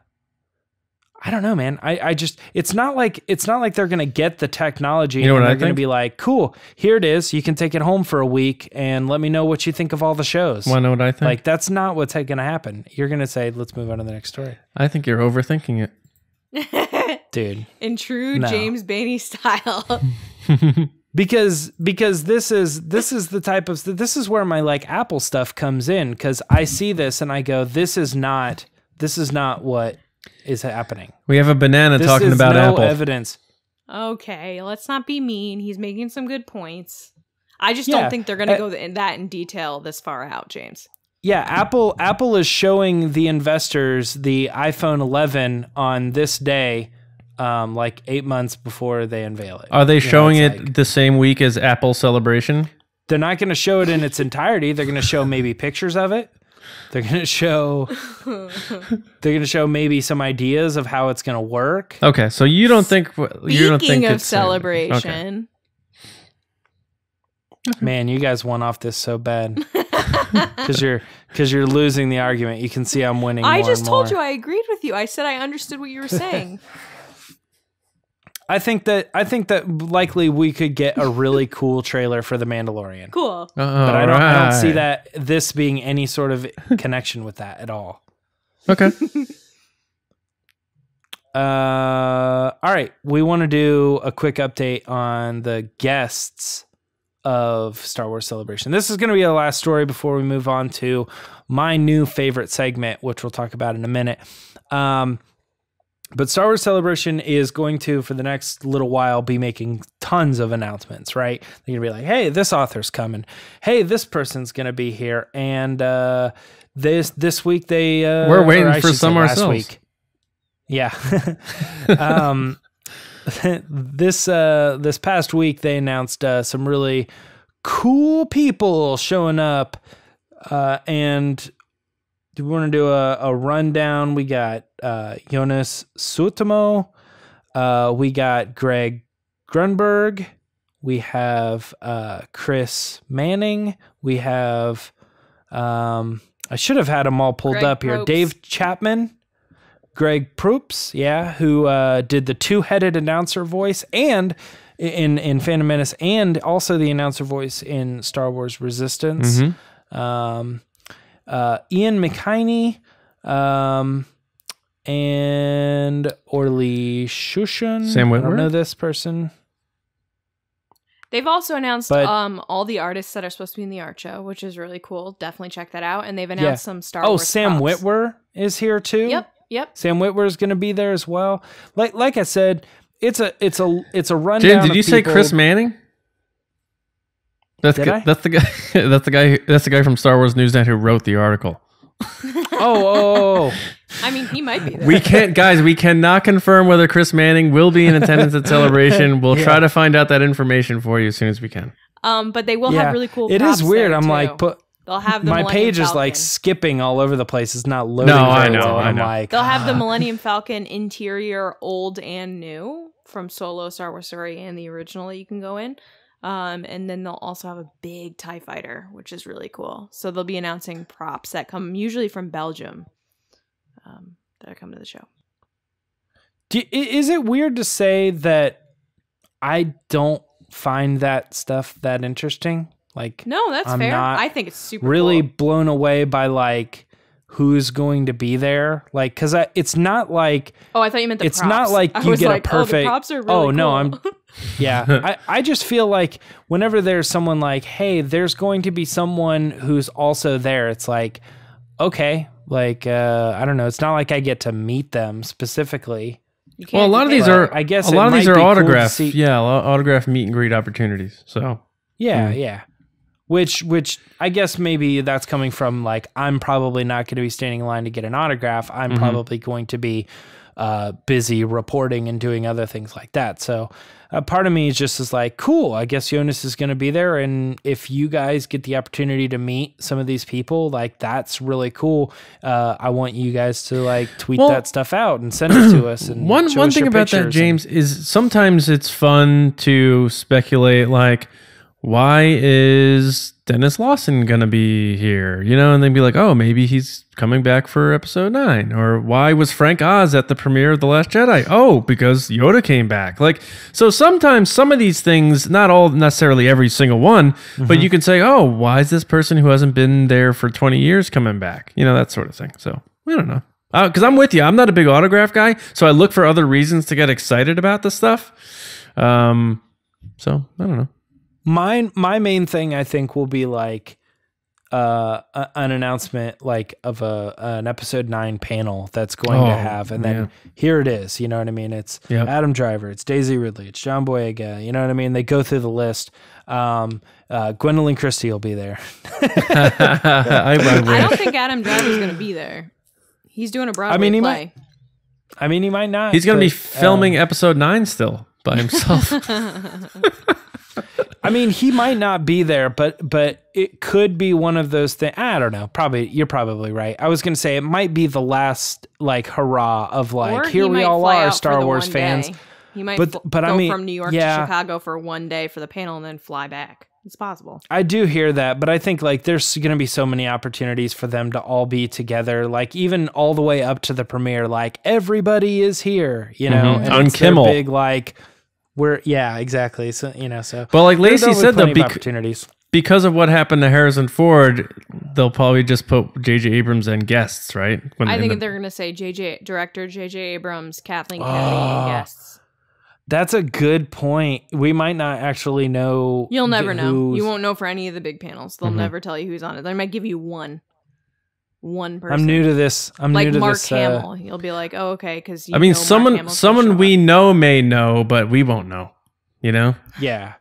I don't know, man. I just it's not like they're gonna get the technology and they're gonna be like, cool, here it is. You can take it home for a week and let me know what you think of all the shows. Want to know what I think? Like, that's not what's gonna happen. You're gonna say, let's move on to the next story. I think you're overthinking it. Dude, in true James Bainey style. because this is the type of, this is where my like Apple stuff comes in, because I see this and I go, this is not what is happening. We have a banana talking about Apple. Evidence. Okay, let's not be mean. He's making some good points. I just don't think they're going to go in detail this far out, James. Yeah, Apple is showing the investors the iPhone 11 on this day, like 8 months before they unveil it. Are they showing it the same week as Apple Celebration? They're not going to show it in its entirety. They're going to show maybe pictures of it. They're going to show maybe some ideas of how it's going to work. Okay, so you don't think Speaking of Celebration. Okay. Man, you guys won off this so bad. Because you're losing the argument. You can see I'm winning. I just told you I agreed with you. I said I understood what you were saying. I think that likely we could get a really cool trailer for The Mandalorian. Cool. But I don't see that this being any sort of connection with that at all. Okay. All right. We want to do a quick update on the guests of Star Wars Celebration. This is going to be the last story before we move on to my new favorite segment, which we'll talk about in a minute. But Star Wars Celebration is going to, for the next little while, be making tons of announcements, right? They're going to be like, hey, this author's coming. Hey, this person's going to be here. And this week they... We're waiting for some ourselves. Week. Yeah. This past week, they announced some really cool people showing up. And do we want to do a rundown? We got Joonas Suotamo. We got Greg Grunberg. We have Chris Manning. We have, I should have had them all pulled up here. Probst. Dave Chapman. Greg Proops, who did the two-headed announcer voice and in Phantom Menace, and also the announcer voice in Star Wars Resistance. Mm-hmm. Ian McKinney, and Orly Shushan. Sam Witwer? I don't know this person. They've also announced all the artists that are supposed to be in the art show, which is really cool. Definitely check that out. And they've announced some Star Wars Sam props. Witwer is here too. Yep. Sam Witwer is going to be there as well. Like I said, it's a rundown. Jim, did you say Chris Manning? That's the guy. That's the guy from Star Wars Newsnet who wrote the article. Oh. I mean, he might be there. We cannot confirm whether Chris Manning will be in attendance at Celebration. We'll try to find out that information for you as soon as we can. But they will have really cool. It is weird. I'm like, they'll have the my Millennium page Falcon. is like skipping all over the place. It's not loading. No, I know. I'm like, they'll have the Millennium Falcon interior, old and new, from Solo, Star Wars Story, and the original that you can go in. And then they'll also have a big TIE fighter, which is really cool. So they'll be announcing props that come usually from Belgium that are coming to the show. Is it weird to say that I don't find that stuff that interesting? Like, no, that's I'm fair. not I think it's super really cool. blown away by like who's going to be there. Like, because it's not like... Oh, I thought you meant the it's props. not like you get a perfect... Oh, the props are really no, cool. Yeah, I just feel like whenever there's someone like, hey, there's going to be someone who's also there, it's like, okay, like, I don't know. It's not like I get to meet them specifically. Well, a lot of these are, I guess a lot of these are autograph. Cool yeah, autograph meet and greet opportunities. So yeah. Which I guess maybe that's coming from like, I'm probably not going to be standing in line to get an autograph. I'm probably going to be busy reporting and doing other things like that. So part of me is like, cool, I guess Joonas is going to be there. And if you guys get the opportunity to meet some of these people, like that's really cool. I want you guys to like tweet that stuff out and send it to us. And one thing about that, James, is sometimes it's fun to speculate like, why is Dennis Lawson going to be here? You know, and they'd be like, oh, maybe he's coming back for episode 9. Or why was Frank Oz at the premiere of The Last Jedi? Oh, because Yoda came back. Like, so sometimes some of these things, not all necessarily every single one, but you can say, oh, why is this person who hasn't been there for 20 years coming back? You know, that sort of thing. So I don't know. Because I'm with you. I'm not a big autograph guy, so I look for other reasons to get excited about this stuff. So I don't know. My main thing, I think, will be like an announcement like of an episode 9 panel that's going to have, and then here it is. You know what I mean? It's Adam Driver, it's Daisy Ridley, it's John Boyega. You know what I mean? They go through the list. Gwendolyn Christie will be there. I don't think Adam Driver's going to be there. He's doing a Broadway play. He might not. He's going to be filming episode 9 still by himself. I mean, he might not be there, but it could be one of those things. I don't know. You're probably right. I was going to say it might be the last like hurrah of like, or here we all are, Star Wars fans. He might but go from New York to Chicago for one day for the panel and then fly back. It's possible. I do hear that, but I think like there's going to be so many opportunities for them to all be together, like even all the way up to the premiere, like everybody is here, you know, and on it's their Kimmel. big like. Exactly. So well, like Lacey said, though, opportunities. Because of what happened to Harrison Ford, they'll probably just put J.J. Abrams and guests, right? I think they're going to say director J.J. Abrams, Kathleen Kennedy, and guests. That's a good point. We might not actually know. You'll never know. You won't know for any of the big panels. They'll never tell you who's on it. They might give you one person. I'm new to this. Like Mark Hamill. You'll be like, oh, okay, because I mean, someone we know may know, but we won't know. You know? Yeah.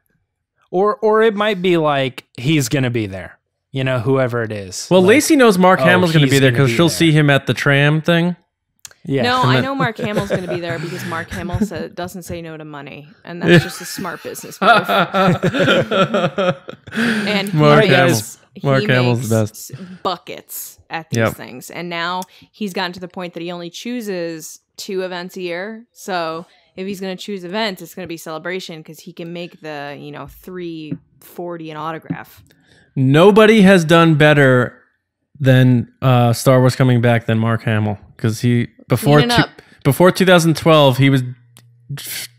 Or it might be like he's gonna be there. You know, whoever it is. Well, like, Lacey knows Mark Hamill's gonna be there because she'll see him at the tram thing. Yeah. No, I know Mark Hamill's going to be there because Mark Hamill doesn't say no to money, and that's just a smart business move. And Mark Hamill's the best. Buckets at these things, and now he's gotten to the point that he only chooses 2 events a year. So if he's going to choose events, it's going to be Celebration because he can make the $340 an autograph. Nobody has done better than Star Wars coming back than Mark Hamill because before 2012 he was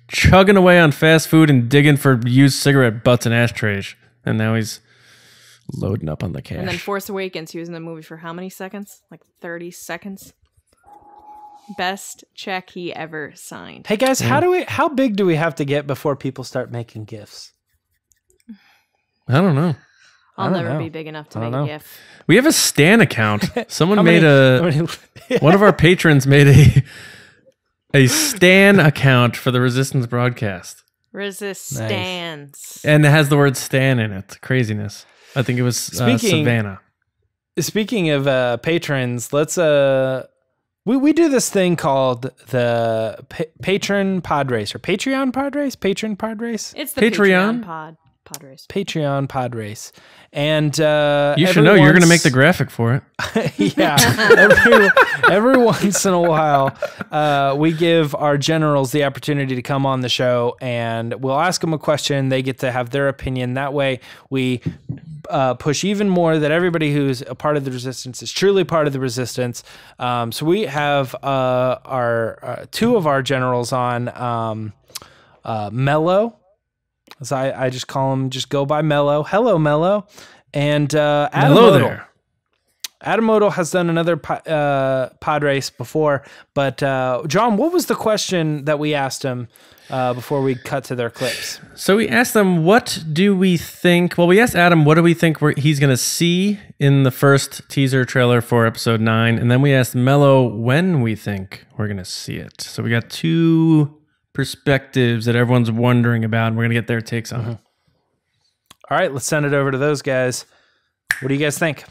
chugging away on fast food and digging for used cigarette butts and ashtrays, and now he's loading up on the cash. And then Force Awakens, he was in the movie for how many seconds? Like 30 seconds. Best check he ever signed. Hey guys, how big do we have to get before people start making gifts? I don't know. I'll never be big enough to make a GIF. We have a Stan account. Someone one of our patrons made a Stan account for the Resistance broadcast. Resistance. Nice. And it has the word Stan in it. Craziness. I think it was Savannah. Speaking of patrons, let's we do this thing called the Patron Podrace or Patreon Podrace? Patron Podrace? It's the Patreon Podrace. Patreon Podrace. And you should know you're going to make the graphic for it. Yeah. Every once in a while, we give our generals the opportunity to come on the show, and we'll ask them a question. They get to have their opinion. That way, we push even more that everybody who's a part of the Resistance is truly part of the Resistance. So we have our 2 of our generals on Melo. So I just call him, just go by Melo. Hello, Melo. And Adam Hello Odell. there. Adam Model has done another pod race before, but John, what was the question that we asked him before we cut to their clips? So we asked them, what do we think? Well, we asked Adam, what do we think he's going to see in the first teaser trailer for episode 9? And then we asked Melo when we think we're going to see it. So we got two perspectives that everyone's wondering about, and we're going to get their takes on it. All right, let's send it over to those guys. What do you guys think?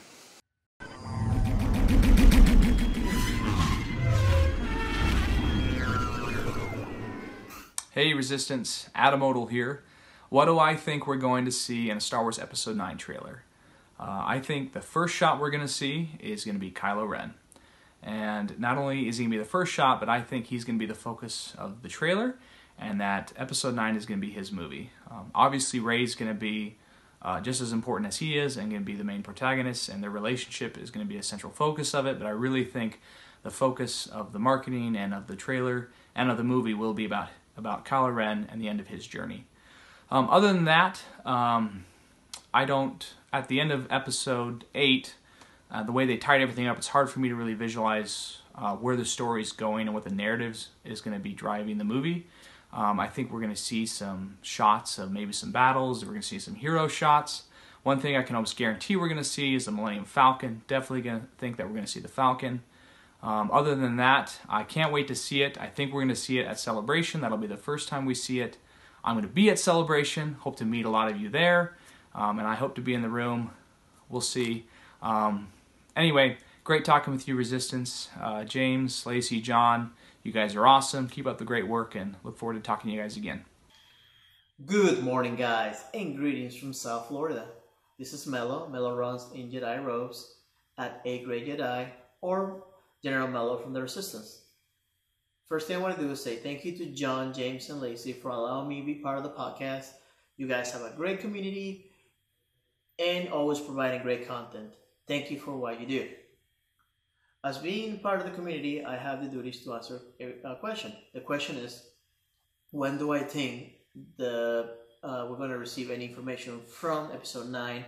Hey Resistance, Adam Odell here. What do I think we're going to see in a Star Wars Episode 9 trailer? I think the first shot we're going to see is going to be Kylo Ren. And not only is he going to be the first shot, but I think he's going to be the focus of the trailer, and that Episode 9 is going to be his movie. Obviously Rey's going to be just as important as he is and going to be the main protagonist, and their relationship is going to be a central focus of it, but I really think the focus of the marketing and of the trailer and of the movie will be about Kylo Ren and the end of his journey. Other than that, at the end of episode 8, the way they tied everything up, it's hard for me to really visualize where the story's going and what the narrative is going to be driving the movie. I think we're going to see some shots of maybe some battles, we're going to see some hero shots. One thing I can almost guarantee we're going to see is the Millennium Falcon. Definitely going to think that we're going to see the Falcon. Other than that, I can't wait to see it. I think we're going to see it at Celebration. That'll be the first time we see it. I'm going to be at Celebration. Hope to meet a lot of you there. And I hope to be in the room. We'll see. Anyway, great talking with you, Resistance. James, Lacey, John, you guys are awesome. Keep up the great work and look forward to talking to you guys again. Good morning, guys, and greetings from South Florida. This is Melo. Melo runs in Jedi Robes at A Grade Jedi, or General Melo from the Resistance. First thing I want to do is say thank you to John, James, and Lacey for allowing me to be part of the podcast. You guys have a great community and always providing great content. Thank you for what you do. As being part of the community, I have the duties to answer a question. The question is, when do I think we're going to receive any information from episode 9,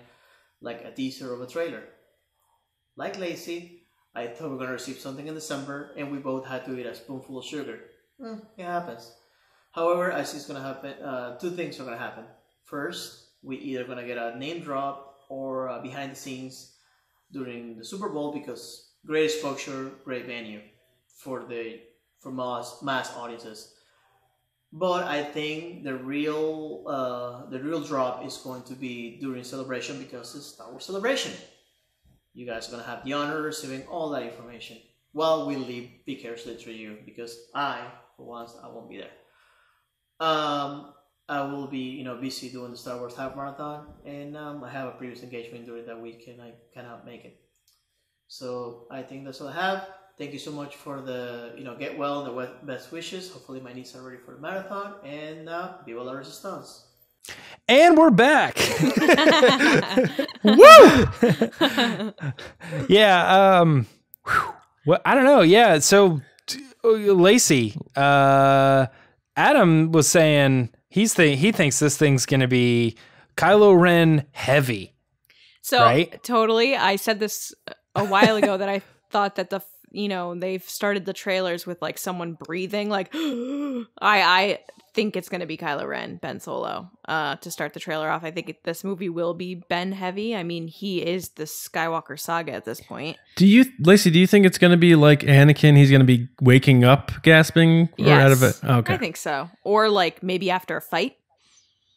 like a teaser or a trailer? Like Lacey, I thought we were going to receive something in December, and we both had to eat a spoonful of sugar. It happens. However, I see it's going to happen. Two things are going to happen. First, we either going to get a name drop or behind the scenes during the Super Bowl, because great exposure, great venue for mass audiences. But I think the real drop is going to be during Celebration, because it's Star Wars Celebration. You guys are going to have the honor of receiving all that information. Well, we leave vicariously through you, because for once, I won't be there. I will be, busy doing the Star Wars Half Marathon, and I have a previous engagement during that week, and I cannot make it. So I think that's all I have. Thank you so much for the, get well and the best wishes. Hopefully my knees are ready for the marathon, and Viva la Resistance. And we're back. Woo! Yeah. Well, I don't know. Yeah. So, Lacey, Adam was saying he thinks this thing's going to be Kylo Ren heavy. So right? Totally. I said this a while ago that I thought that they've started the trailers with like someone breathing, like I think it's going to be Kylo Ren, Ben Solo, to start the trailer off. I think this movie will be Ben heavy. I mean, he is the Skywalker saga at this point. Lacey, do you think it's going to be like Anakin? He's going to be waking up, gasping, or out of it? Okay. I think so. Or like maybe after a fight.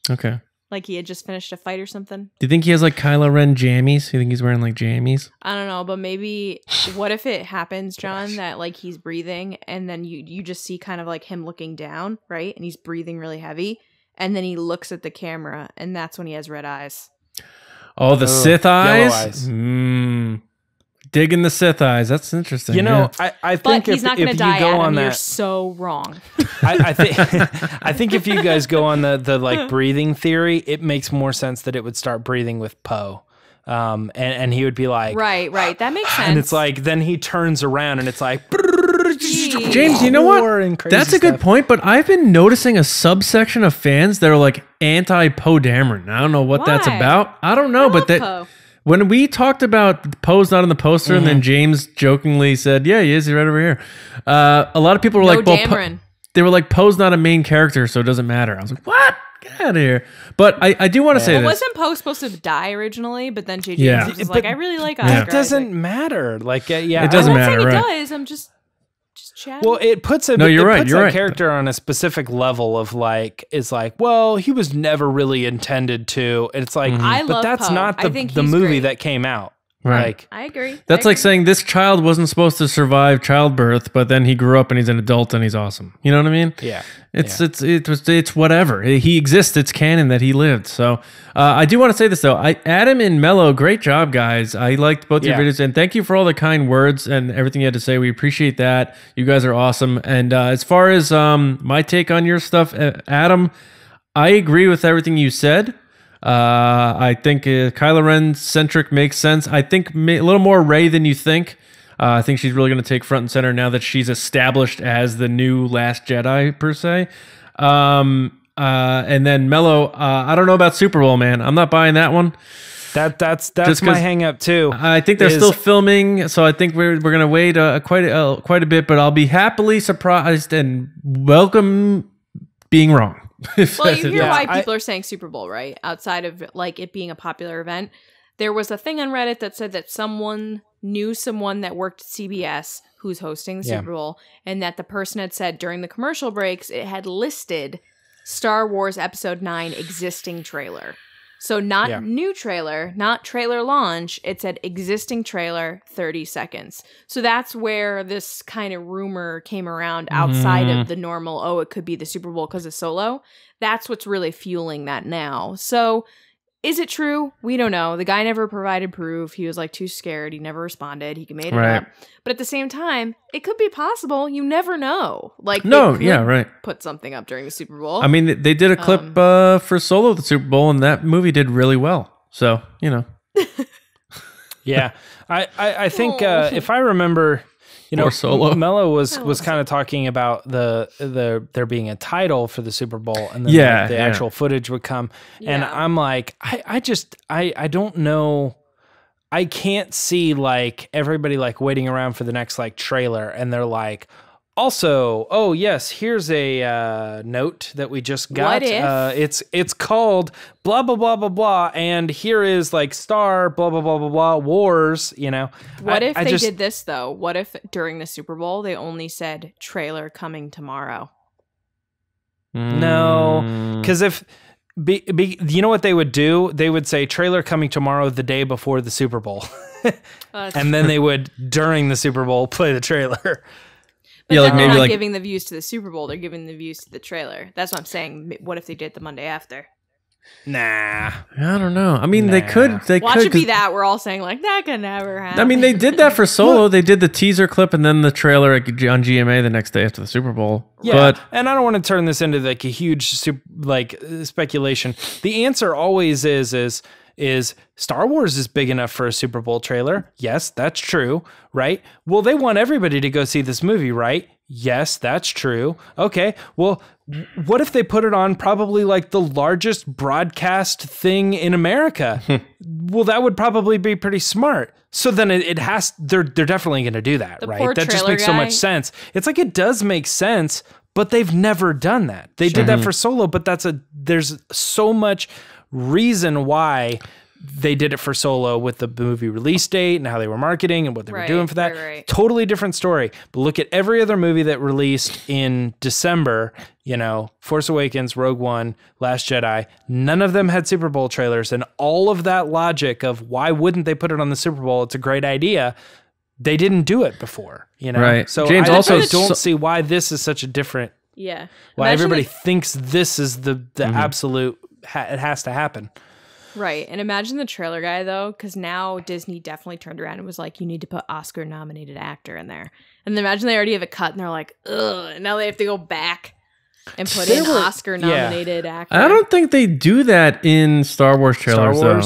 Okay. Like he had just finished a fight or something. Do you think he has like Kylo Ren jammies? Do you think he's wearing like jammies? I don't know, but maybe what if it happens, John, that like he's breathing and then you just see kind of like him looking down, right? And he's breathing really heavy, and then he looks at the camera, and that's when he has red eyes. Oh, the Sith eyes? Yellow eyes. Digging the Sith eyes. That's interesting. I think but he's not going to if die, you go Adam, on that, you're so wrong. I think if you guys go on the like breathing theory, it makes more sense that it would start breathing with Poe. And he would be like, right. That makes sense. And it's like, then he turns around and it's like, James, you know what? That's a good point, but I've been noticing a subsection of fans that are like anti-Poe Dameron. I don't know what that's about. I don't know, but Poe. When we talked about Poe's not on the poster, and then James jokingly said, "Yeah, he is. He's right over here." A lot of people were like, "Well, they were like, Poe's not a main character, so it doesn't matter." I was like, "What? Get out of here!" But I do want to say this. Wasn't Poe supposed to die originally? But then J.J. was like, "I really like Oscar." It doesn't matter. Like, yeah, it doesn't matter. I'm not saying right? it does. I'm just chatting. Well, it puts a you're right. puts You're that right. character on a specific level of like, it's like, well, he was never really intended to. And it's like, I but love that's Poe. not I think the he's movie great. that came out. Right. Like, I agree. That's like saying this child wasn't supposed to survive childbirth, but then he grew up and he's an adult and he's awesome. You know what I mean? Yeah. It's whatever. He exists. It's canon that he lived. So I do want to say this though. Adam and Melo, great job, guys. I liked both your videos, and thank you for all the kind words and everything you had to say. We appreciate that. You guys are awesome. And as far as my take on your stuff, Adam, I agree with everything you said. I think Kylo Ren centric makes sense. I think a little more Rey than you think. I think she's really going to take front and center now that she's established as the new Last Jedi per se. And then Melo, I don't know about Super Bowl, man. I'm not buying that one. That's my hang up too. I think they're still filming, so I think we're going to wait quite a bit. But I'll be happily surprised and welcome being wrong. Well, you hear why people are saying Super Bowl, right? Outside of like it being a popular event, there was a thing on Reddit that said that someone knew someone that worked at CBS who's hosting the Super Bowl, and that the person had said during the commercial breaks it had listed Star Wars Episode 9 existing trailer. So not new trailer, not trailer launch. It said existing trailer, 30 seconds. So that's where this kind of rumor came around outside of the normal, oh, it could be the Super Bowl because of Solo. That's what's really fueling that now. So is it true? We don't know. The guy never provided proof. He was like too scared. He never responded. He made it up. But at the same time, it could be possible. You never know. Like put something up during the Super Bowl. I mean, they did a clip for Solo the Super Bowl, and that movie did really well. So, you know. Yeah. I think if I remember, you know, Melo was kind of talking about there being a title for the Super Bowl, and then the actual footage would come. And I'm like, I don't know. I can't see like everybody like waiting around for the next like trailer, and they're like, also, oh yes, here's a note that we just got. What if? It's called blah blah blah blah blah, and here is like star blah blah blah blah blah wars. You know, what if they did this though? What if during the Super Bowl they only said trailer coming tomorrow? No, because if you know what they would do, they would say trailer coming tomorrow the day before the Super Bowl, and then they would during the Super Bowl play the trailer. But yeah, like maybe they're not giving the views to the Super Bowl; they're giving the views to the trailer. That's what I'm saying. What if they did it the Monday after? Nah, I don't know. I mean, they could. Watch it be that. We're all saying like that could never happen. I mean, they did that for Solo. They did the teaser clip and then the trailer on GMA the next day after the Super Bowl. Yeah, and I don't want to turn this into like a huge speculation. The answer always is Star Wars is big enough for a Super Bowl trailer. Yes, that's true, right? Well, they want everybody to go see this movie, right? Yes, that's true. Okay, well, what if they put it on probably like the largest broadcast thing in America? Well, that would probably be pretty smart. So then they're definitely going to do that, right? That just makes so much sense. It's like it does make sense, but they've never done that. They did that for Solo, but there's so much reason why they did it for Solo with the movie release date and how they were marketing and what they were doing for that. Right. Totally different story. But look at every other movie that released in December, you know, Force Awakens, Rogue One, Last Jedi, none of them had Super Bowl trailers, and all of that logic of why wouldn't they put it on the Super Bowl? It's a great idea. They didn't do it before, you know? Right. So James, I also don't see why this is such a different... Yeah. Why everybody thinks this is the absolute... it has to happen. Right. And imagine the trailer guy, though, because now Disney definitely turned around and was like, you need to put Oscar-nominated actor in there. And then imagine they already have a cut, and they're like, ugh, and now they have to go back and put in Oscar-nominated actor. I don't think they do that in Star Wars trailers, though.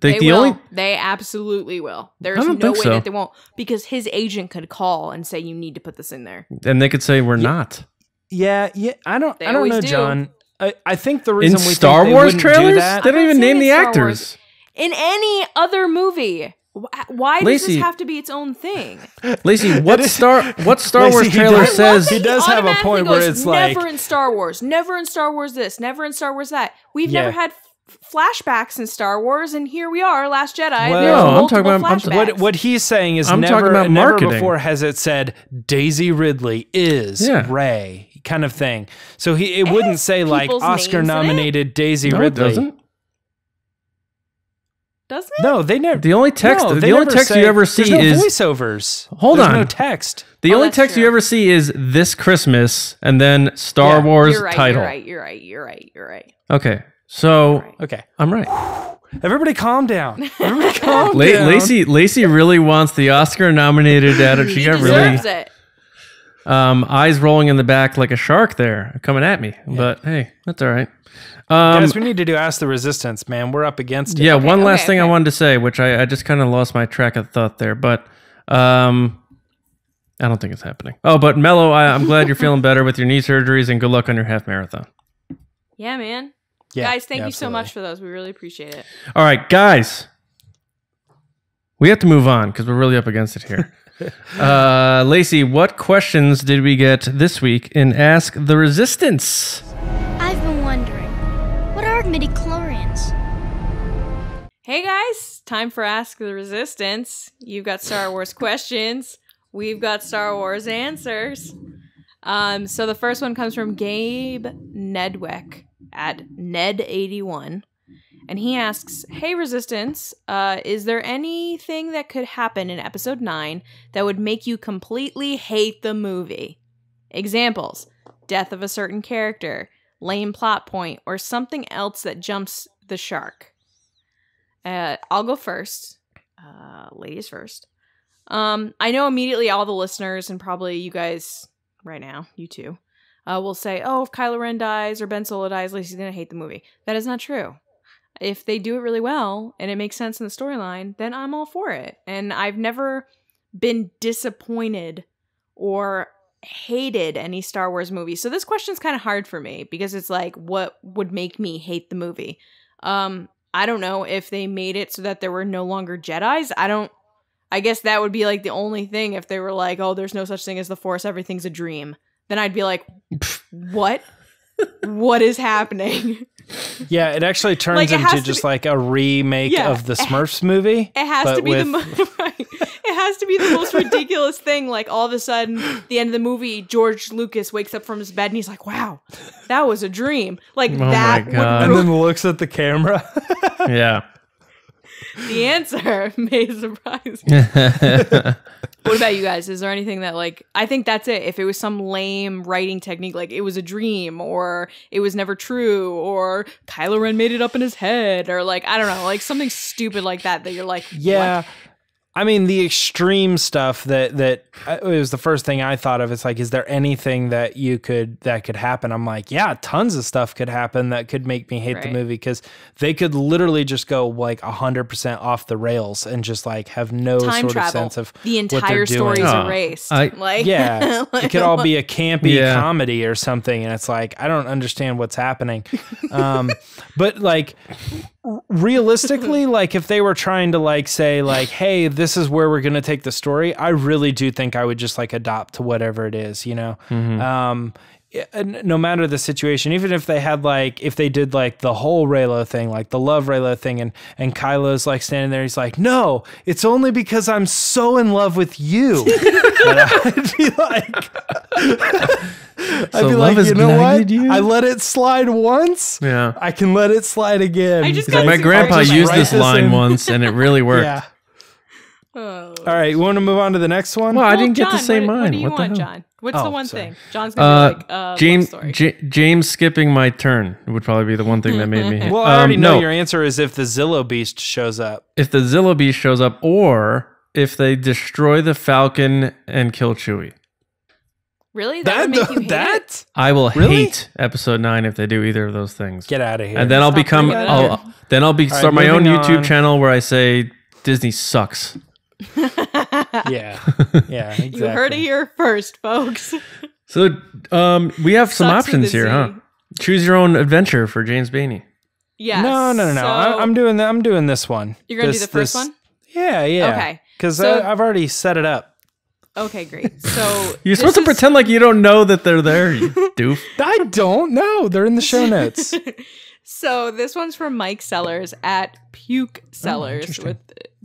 They will. They absolutely will. There's no way that they won't, because his agent could call and say, you need to put this in there. And they could say, we're not. Yeah, I don't know, John. I think the reason in Star Wars trailers, they don't even name the actors. in any other movie. Why does Lacey- this have to be its own thing? Lacey, what Star Lacey, Wars he trailer does- says? He does have a point where it's like never in Star Wars, never in Star Wars this, never in Star Wars that. We've never had flashbacks in Star Wars, and here we are, Last Jedi. Well, There's no, I'm multiple talking about- flashbacks. what he's saying is I'm talking never about never marketing. before has it said Daisy Ridley is Yeah. Rey kind of thing. So it wouldn't say like people's names Oscar in it? nominated Daisy No, it Ridley. doesn't. Doesn't it? No, they never. The only text, no, the they only never text say- you ever see there's no is voiceovers. Hold There's on. no text. the only that's text you true. ever see is this Christmas and then Star Yeah, Wars You're right. title. You're right. Okay, so Okay, I'm right. everybody, calm down. Everybody, calm down. Lacey really wants the Oscar-nominated adaptation. She He got deserves really it. eyes rolling in the back like a shark there, coming at me. But hey, that's all right. Guys, we need to do Ask the Resistance, man. We're up against it. Yeah, one last thing I okay. wanted to say, which I just kind of lost my track of thought there, but I don't think it's happening. Oh, but Mello, I'm glad you're feeling better with your knee surgeries, and good luck on your half marathon. Yeah, man. Yeah, Guys, thank you so absolutely. much for those. We really appreciate it. All right, guys, we have to move on because we're really up against it here. Lacey, what questions did we get this week in Ask the Resistance? I've been wondering, what are midichlorians? Hey guys, time for Ask the Resistance. You've got Star Wars questions. We've got Star Wars answers. So the first one comes from Gabe Nedwick at Ned81. And he asks, hey Resistance, is there anything that could happen in episode 9 that would make you completely hate the movie? Examples, death of a certain character, lame plot point, or something else that jumps the shark. I'll go first. Ladies first. I know immediately all the listeners, and probably you guys right now, you too, will say, oh, if Kylo Ren dies or Ben Solo dies, Lacey's going to hate the movie. That is not true. If they do it really well and it makes sense in the storyline, then I'm all for it. And I've never been disappointed or hated any Star Wars movie. So this question's kind of hard for me because it's like, what would make me hate the movie? I don't know if they made it so that there were no longer Jedis. I guess that would be like the only thing if they were like, oh, there's no such thing as the Force, everything's a dream. Then I'd be like, what? What is happening? Yeah, it actually turns Like, it has into to just be- like a remake Yeah. of the Smurfs movie. It has but to be with- right. It has to be the most ridiculous thing. Like all of a sudden, the end of the movie, George Lucas wakes up from his bed and he's like, "Wow, that was a dream." Like that my would God. and ruin then looks at the camera. Yeah. the answer. May surprise you. What about you guys? Is there anything that like? I think that's it. If it was some lame writing technique, like it was a dream, or it was never true, or Kylo Ren made it up in his head, or like I don't know, like something stupid like that. That you're like, Yeah. what? I mean, the extreme stuff that it was the first thing I thought of. It's like, is there anything that could happen? I'm like, yeah, tons of stuff could happen that could make me hate the Right. movie because they could literally just go like 100% off the rails and just like have no Time sort travel. of sense of The what they're entire story is doing. erased. I- like Yeah, it could all be a campy Yeah. comedy or something, and it's like I don't understand what's happening. But like realistically, like if they were trying to like say like, hey, this is where we're gonna take the story, I really do think I would just like adopt to whatever it is, you know. No matter the situation, even if they had like, if they did like the whole Reylo thing, like the love Reylo thing, and Kylo's like standing there, he's like, no, it's only because I'm so in love with you. And I'd be like, So love has you know what? blinded you? I let it slide once. Yeah. I can let it slide again. I just He's like, got my to- grandpa I'll just used write this line in. once and it really worked. Yeah. Oh. All right, you want to move on to the next one? Well, I Well, didn't get to John, say what, mine. What do you the want, hell? John? What's Oh, the one sorry. thing? John's gonna be like, love James, story. James skipping my turn would probably be the one thing that made me hate. Well, I already know no, your answer is if the Zillow Beast shows up. if the Zillow Beast shows up, or if they destroy the Falcon and kill Chewie. Really? That would make you hate it? that? I will Really? hate Episode 9 if they do either of those things. Get out of here. And then I'll Stop become, bringing it up. start my own moving YouTube on. channel where I say Disney sucks. yeah, yeah, exactly. You heard it here first, folks. So we have some Sucks with options a here, Z. huh? Choose your own adventure for James Baney. Yes. No. So I'm doing this one. You're gonna do the first one? Yeah. Okay. Because So- I've already set it up. Okay, great. So You're supposed to pretend like you don't know that they're there, you doof. I don't know. They're in the show notes. So this one's from Mike Sellers at Puke Sellers interesting. with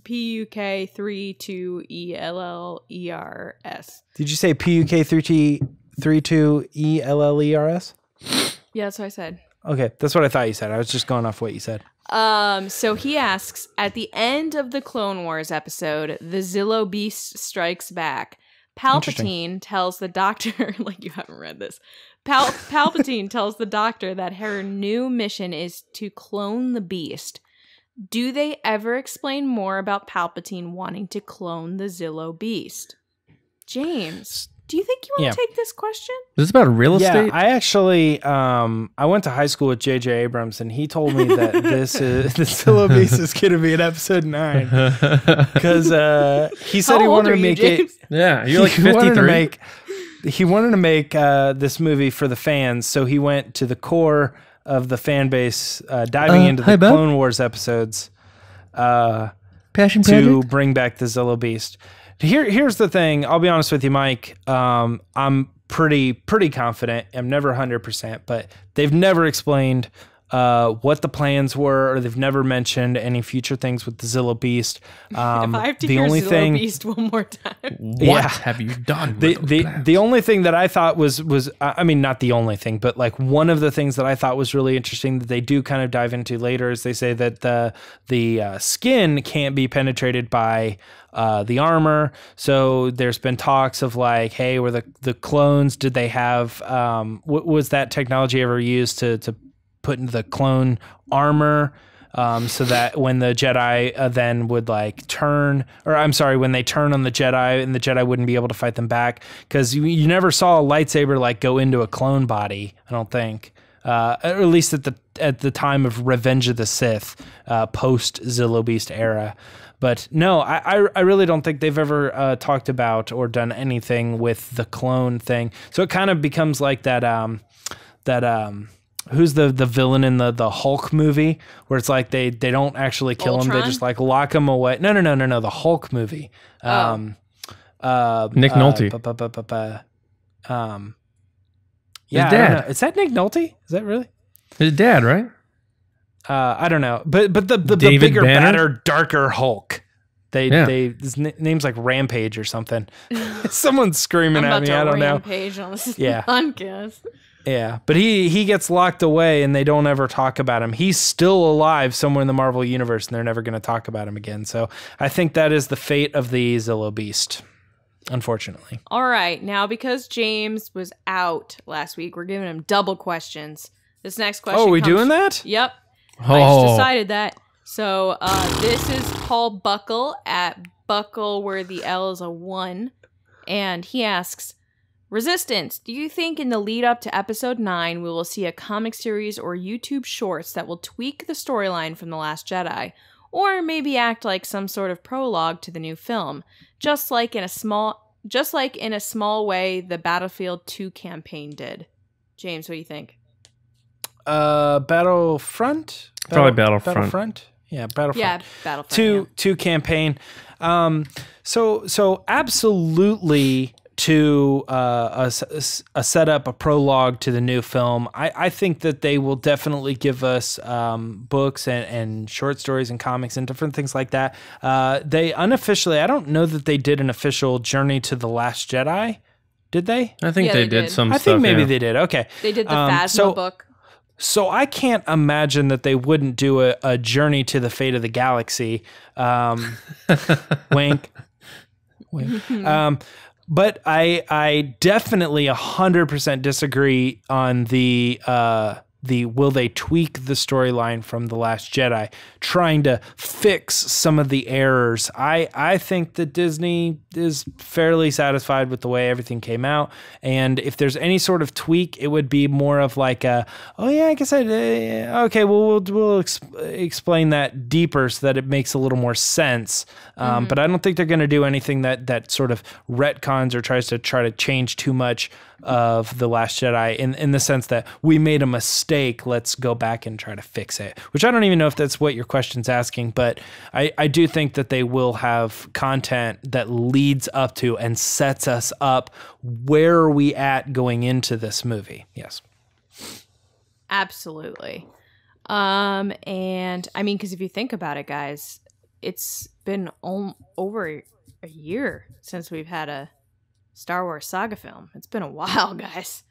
PUK32ELLERS. Did you say PUK32ELLERS? Yeah, that's what I said. Okay, that's what I thought you said. I was just going off what you said. So he asks, at the end of the Clone Wars episode, the Zillo Beast strikes back. Palpatine tells the Doctor, like you haven't read this. Palpatine tells the Doctor that her new mission is to clone the Beast. Do they ever explain more about Palpatine wanting to clone the Zillo Beast? James, do you think you want to take this question? Is this about real estate? Yeah, I actually, I went to high school with J.J. Abrams, and he told me that the Zillo Beast is going to be in episode 9 because he said he wanted to make it. Yeah, you're like He wanted 53. He wanted to make this movie for the fans, so he went to the core of the fan base, diving into the Clone Wars episodes Passion to project? bring back the Zillo Beast. Here's the thing. I'll be honest with you, Mike. I'm pretty confident. I'm never 100%, but they've never explained what the plans were, or they've never mentioned any future things with the Zillo Beast. If I have to the hear only Zillo thing, Beast one more time. What have you done? With the only thing that I thought was I mean, not the only thing, but like one of the things that I thought was really interesting that they do kind of dive into later is they say that the skin can't be penetrated by the armor. So there's been talks of like, hey, were the clones, did they have was that technology ever used to put into the clone armor? So that when the Jedi then would like turn, or I'm sorry, when they turn on the Jedi and the Jedi wouldn't be able to fight them back, because you never saw a lightsaber like go into a clone body, I don't think, or at least at the time of Revenge of the Sith, post Zillo Beast era. But no, I really don't think they've ever talked about or done anything with the clone thing. So it kind of becomes like that who's the villain in the Hulk movie where it's like they don't actually kill him, they just like lock him away. No, the Hulk movie. Nick Nolte. Yeah, His dad. I don't know. Is that Nick Nolte? Is that really? His dad, right? I don't know, but the David bigger, Banner? badder, darker Hulk. His name's like Rampage or something. Someone's screaming at me. I don't know. Rampage on this Yeah. podcast. Yeah, but he gets locked away and they don't ever talk about him. He's still alive somewhere in the Marvel universe and they're never going to talk about him again. So I think that is the fate of the Zillo Beast, unfortunately. All right, now because James was out last week, we're giving him double questions. This next question. Oh, we comes- doing that? Yep. I Oh. just decided that. So this is Paul Buckle at Buckle, where the L is a 1, and he asks, Resistance, do you think in the lead up to episode 9 we will see a comic series or YouTube shorts that will tweak the storyline from The Last Jedi, or maybe act like some sort of prologue to the new film, just like in a small way the Battlefield 2 campaign did? James, what do you think? Battlefront? Probably Battlefront. Battlefront? Yeah, Battlefront. Yeah, Battlefront. Two campaign. So absolutely to set up a prologue to the new film. I think that they will definitely give us books and short stories and comics and different things like that. They unofficially, I don't know that they did an official Journey to the Last Jedi. Did they? I think Yeah, they they did did. some I stuff. think maybe yeah. they did. Okay. They did the Phasma book. So I can't imagine that they wouldn't do a journey to the fate of the galaxy. Wink. Wink. But I definitely 100% disagree on the will they tweak the storyline from The Last Jedi, trying to fix some of the errors. I think that Disney is fairly satisfied with the way everything came out, and if there's any sort of tweak, it would be more of like a, oh yeah, I guess okay, well we'll explain that deeper so that it makes a little more sense. But I don't think they're going to do anything that sort of retcons or tries to change too much of The Last Jedi in the sense that we made a mistake mistake. Let's go back and try to fix it. Which I don't even know if that's what your question's asking, but I do think that they will have content that leads up to and sets us up. Where are we at going into this movie? Yes. Absolutely. And I mean, because if you think about it, guys, it's been over a year since we've had a Star Wars saga film. It's been a while, guys.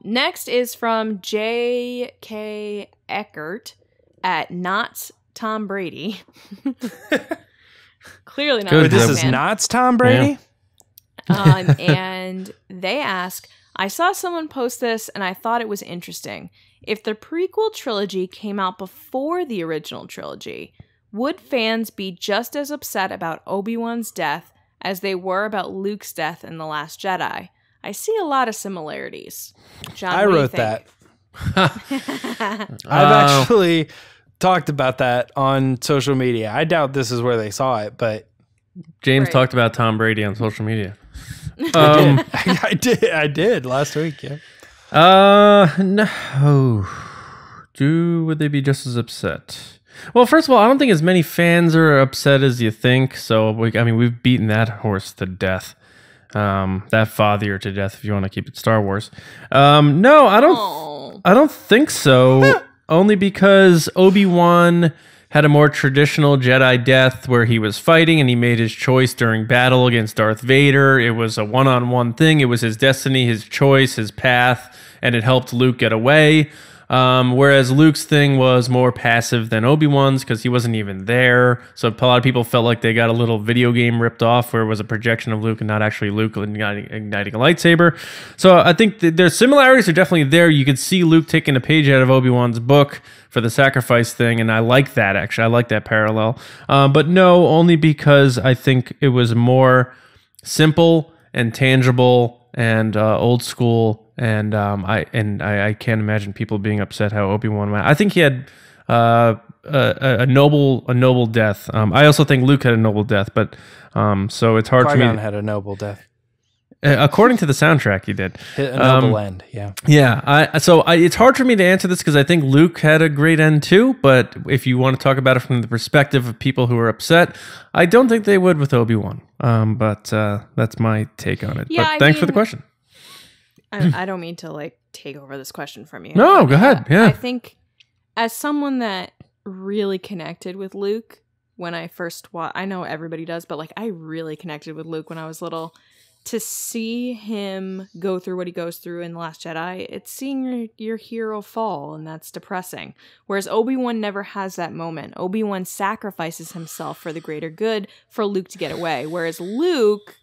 Next is from J.K. Eckert at Knott's Tom Brady. Clearly not. Good. A This fan. is Knott's Tom Brady? Yeah. And they ask, I saw someone post this and I thought it was interesting. If the prequel trilogy came out before the original trilogy, would fans be just as upset about Obi-Wan's death as they were about Luke's death in The Last Jedi? I see a lot of similarities. John, I what do you wrote think? that. I've actually talked about that on social media. I doubt this is where they saw it, but James Right. talked about Tom Brady on social media. I did last week. Yeah. No. Would they be just as upset? Well, first of all, I don't think as many fans are upset as you think. So, we've beaten that horse to death. That father to death, if you want to keep it Star Wars. No, I don't. Oh. I don't think so. Only because Obi-Wan had a more traditional Jedi death where he was fighting and he made his choice during battle against Darth Vader. It was a one-on-one thing. It was his destiny, his choice, his path, and it helped Luke get away. Whereas Luke's thing was more passive than Obi-Wan's because he wasn't even there. So a lot of people felt like they got a little video game ripped off where it was a projection of Luke and not actually Luke igniting a lightsaber. So I think their similarities are definitely there. You could see Luke taking a page out of Obi-Wan's book for the sacrifice thing, and I like that, actually. I like that parallel. But no, only because I think it was more simple and tangible and old school. And I can't imagine people being upset how Obi-Wan went. I think he had a noble death. I also think Luke had a noble death, but so it's hard for me. Qui-Gon had a noble death. According to the soundtrack, he did. A noble end, yeah. Yeah, it's hard for me to answer this because I think Luke had a great end too. But if you want to talk about it from the perspective of people who are upset, I don't think they would with Obi-Wan. But that's my take on it. Yeah, but I thanks for mean- the question. I don't mean to take over this question from you. No, but, go ahead. Yeah. I think as someone that really connected with Luke when I first watched, I know everybody does, but I really connected with Luke when I was little. To see him go through what he goes through in The Last Jedi, it's seeing your hero fall, and that's depressing. Whereas Obi-Wan never has that moment. Obi-Wan sacrifices himself for the greater good for Luke to get away. Whereas Luke,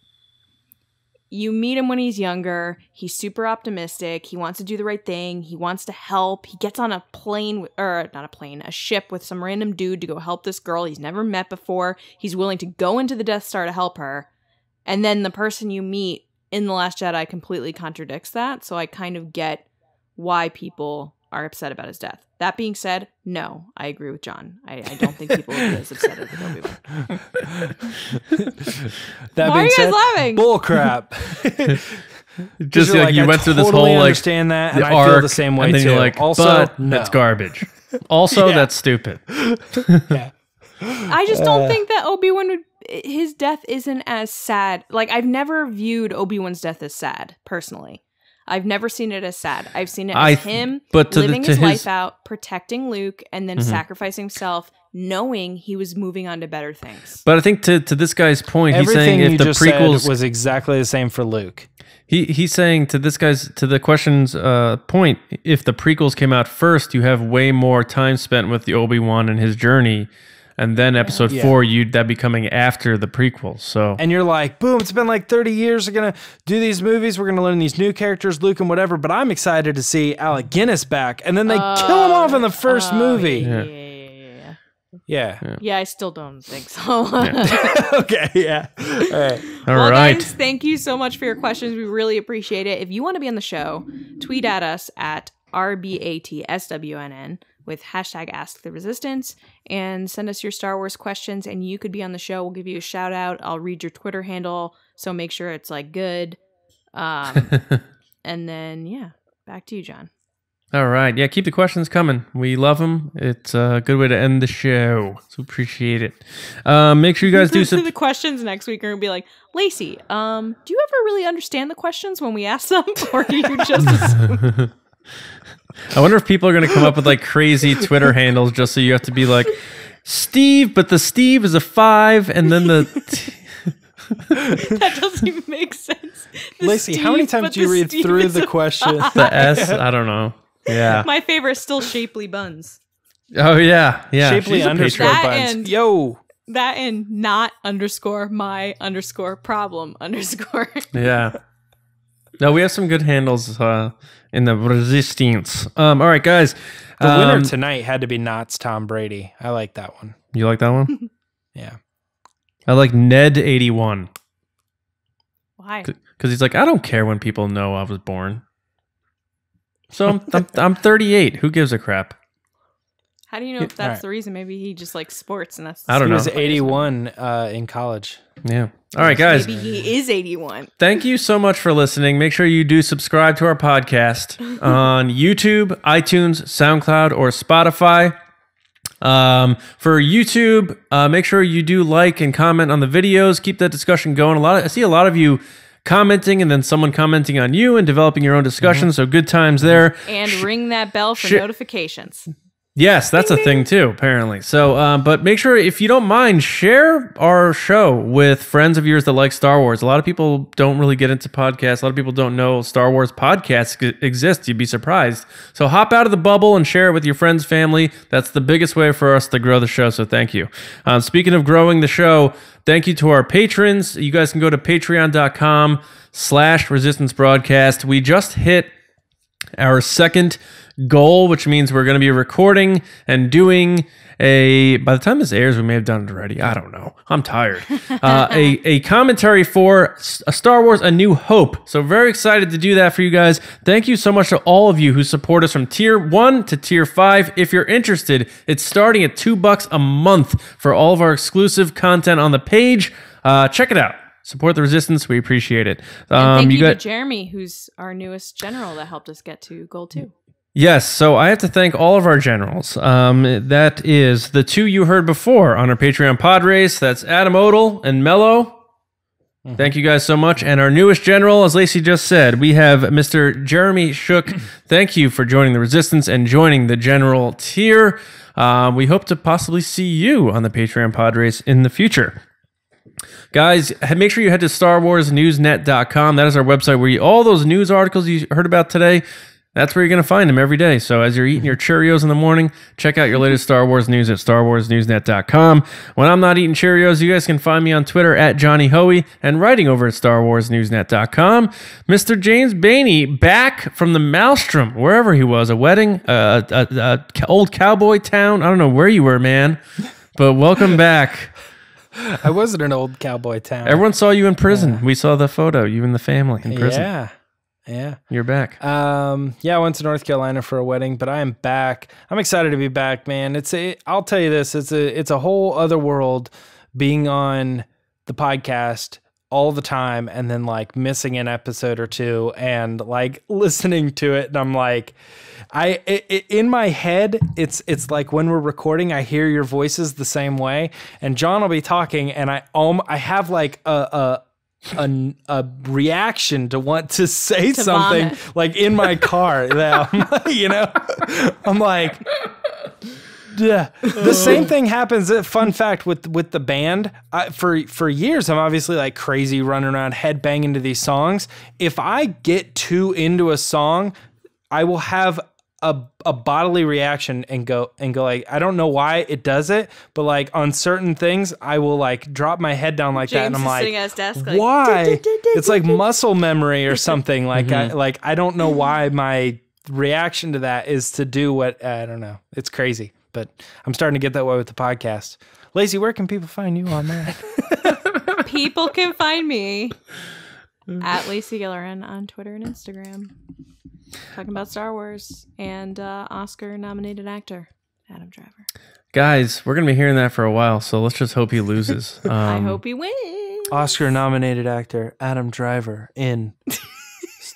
you meet him when he's younger. He's super optimistic. He wants to do the right thing. He wants to help. He gets on a plane, or not a plane, a ship with some random dude to go help this girl he's never met before. He's willing to go into the Death Star to help her. And then the person you meet in The Last Jedi completely contradicts that. So I kind of get why people are upset about his death. That being said, no, I agree with John. I don't think people would be as upset with Obi-Wan. That Why are being you guys said, laughing? bull crap. Just You're like you I went through this totally whole understand that, and the I feel arc, the same way and then too. you're like, also, but no. that's garbage. Also, Yeah. that's stupid. Yeah. I just don't think that Obi-Wan his death isn't as sad. I've never viewed Obi-Wan's death as sad, personally. I've never seen it as sad. I've seen it as him living his life out, protecting Luke, and then sacrificing himself, knowing he was moving on to better things. But I think to this guy's point, he's Everything saying if you the just prequels said was exactly the same for Luke. he's saying to the question's point, if the prequels came out first, you have way more time spent with the Obi-Wan and his journey. And then episode 4, that'd be coming after the prequels. So And you're like, boom, it's been 30 years. We're going to do these movies. We're going to learn these new characters, Luke and whatever. But I'm excited to see Alec Guinness back. And then they kill him off in the first movie. Yeah. Yeah, I still don't think so. Okay, yeah. All right. all Well, right. guys, thank you so much for your questions. We really appreciate it. If you want to be on the show, tweet at us at RBATSWNN with hashtag Ask the Resistance and send us your Star Wars questions, and you could be on the show. We'll give you a shout out. I'll read your Twitter handle, so make sure it's good. And then, back to you, John. All right. Yeah, keep the questions coming. We love them. It's a good way to end the show. So appreciate it. Make sure you guys do the questions next week are going to be like, Lacey, do you ever really understand the questions when we ask them? Or do you just assume? I wonder if people are going to come up with like crazy Twitter handles just so you have to be like, Steve, but the Steve is a 5 and then the... That doesn't even make sense. Lacey, how many times do you read through the question? The S? I don't know. Yeah. My favorite is still shapely buns. Oh, yeah. Yeah. Shapely She's a underscore patron. That buns. and- Yo. That and not underscore my underscore problem underscore. Yeah. No, we have some good handles in the resistance. All right, guys. The winner tonight had to be Knott's Tom Brady. I like that one. You like that one? Yeah. I like Ned81. Why? Because he's like, I don't care when people know I was born. So I'm 38. Who gives a crap? How do you know if that's Alright. the reason? Maybe he just likes sports and that's I don't He know. was 81 in college. Yeah. All right, guys. Maybe he is 81. Thank you so much for listening. Make sure you do subscribe to our podcast on YouTube, iTunes, SoundCloud, or Spotify. For YouTube, make sure you do like and comment on the videos. Keep that discussion going. I see a lot of you commenting and then someone commenting on you and developing your own discussion. So good times there. And ring that bell for notifications. Yes, that's a thing too, apparently. So, but make sure, if you don't mind, share our show with friends of yours that like Star Wars. A lot of people don't really get into podcasts. A lot of people don't know Star Wars podcasts exist. You'd be surprised. So hop out of the bubble and share it with your friends, family. That's the biggest way for us to grow the show, so thank you. Speaking of growing the show, thank you to our patrons. You guys can go to patreon.com/Resistance Broadcast. We just hit our second goal, which means we're going to be recording and doing by the time this airs, we may have done it already. I don't know. I'm tired. A commentary for a Star Wars A New Hope. So very excited to do that for you guys. Thank you so much to all of you who support us from tier 1 to tier 5. If you're interested, it's starting at $2 a month for all of our exclusive content on the page. Check it out. Support the Resistance. We appreciate it. And thank you to Jeremy, who's our newest general that helped us get to goal 2. Yes, so I have to thank all of our generals. That is the 2 you heard before on our Patreon Podrace. That's Adam Odell and Melo. Thank you guys so much. And our newest general, as Lacey just said, we have Mr. Jeremy Shook. Thank you for joining the Resistance and joining the general tier. We hope to possibly see you on the Patreon Podrace in the future. Guys, make sure you head to StarWarsNewsNet.com. That is our website where all those news articles you heard about today, that's where you're going to find them every day. So as you're eating your Cheerios in the morning, check out your latest Star Wars news at StarWarsNewsNet.com. When I'm not eating Cheerios, you guys can find me on Twitter at Johnny Hoey and writing over at StarWarsNewsNet.com. Mr. James Baney, back from the Maelstrom, wherever he was, a wedding, old cowboy town. I don't know where you were, man, but welcome back. I was in an old cowboy town. Everyone saw you in prison. We saw the photo, you and the family in prison. Yeah. You're back. I went to North Carolina for a wedding, but I am back. I'm excited to be back, man. I'll tell you this, it's a whole other world being on the podcast all the time and then like missing an episode or two and like listening to it, and I'm like, in my head, it's like when we're recording, I hear your voices the same way, and John will be talking, and I have like a reaction to want to say something vomit. like in my car. I'm like, yeah. The same thing happens. Fun fact with the band. For years, I'm obviously like crazy running around headbanging to these songs. If I get too into a song, I will have a bodily reaction and go like, I don't know why it does it, but like on certain things, I will like drop my head down like that, and I'm like, sitting at his desk, like, why? It's like muscle memory or something. Like I don't know why my reaction to that is to do what I don't know. It's crazy, but I'm starting to get that way with the podcast. Lacey, where can people find you on that? People can find me at Lacey Gillerin on Twitter and Instagram. Talking about Star Wars and Oscar-nominated actor Adam Driver. Guys, we're going to be hearing that for a while, so let's just hope he loses. I hope he wins. Oscar-nominated actor Adam Driver in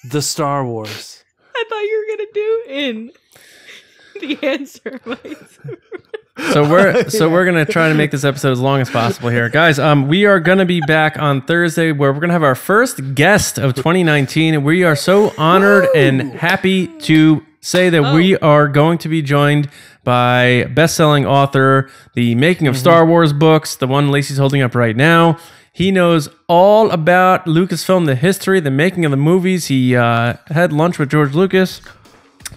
the Star Wars. I thought you were going to do in. The answer, So we're gonna try to make this episode as long as possible here, guys. We are gonna be back on Thursday, where we're gonna have our first guest of 2019, and we are so honored and happy to say that we are going to be joined by best-selling author, the Making of Star Wars books, the one Lacey's holding up right now. He knows all about Lucasfilm, the history, the making of the movies. He had lunch with George Lucas.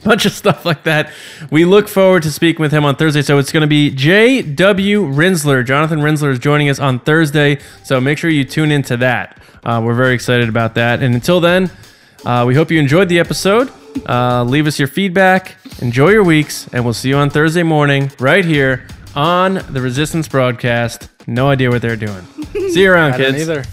Bunch of stuff like that. We look forward to speaking with him on Thursday. So it's going to be J.W. Rinsler. Jonathan Rinsler is joining us on Thursday. So make sure you tune into that. We're very excited about that. And until then, we hope you enjoyed the episode. Leave us your feedback. Enjoy your weeks. And we'll see you on Thursday morning right here on the Resistance broadcast. No idea what they're doing. See you around, kids. Either.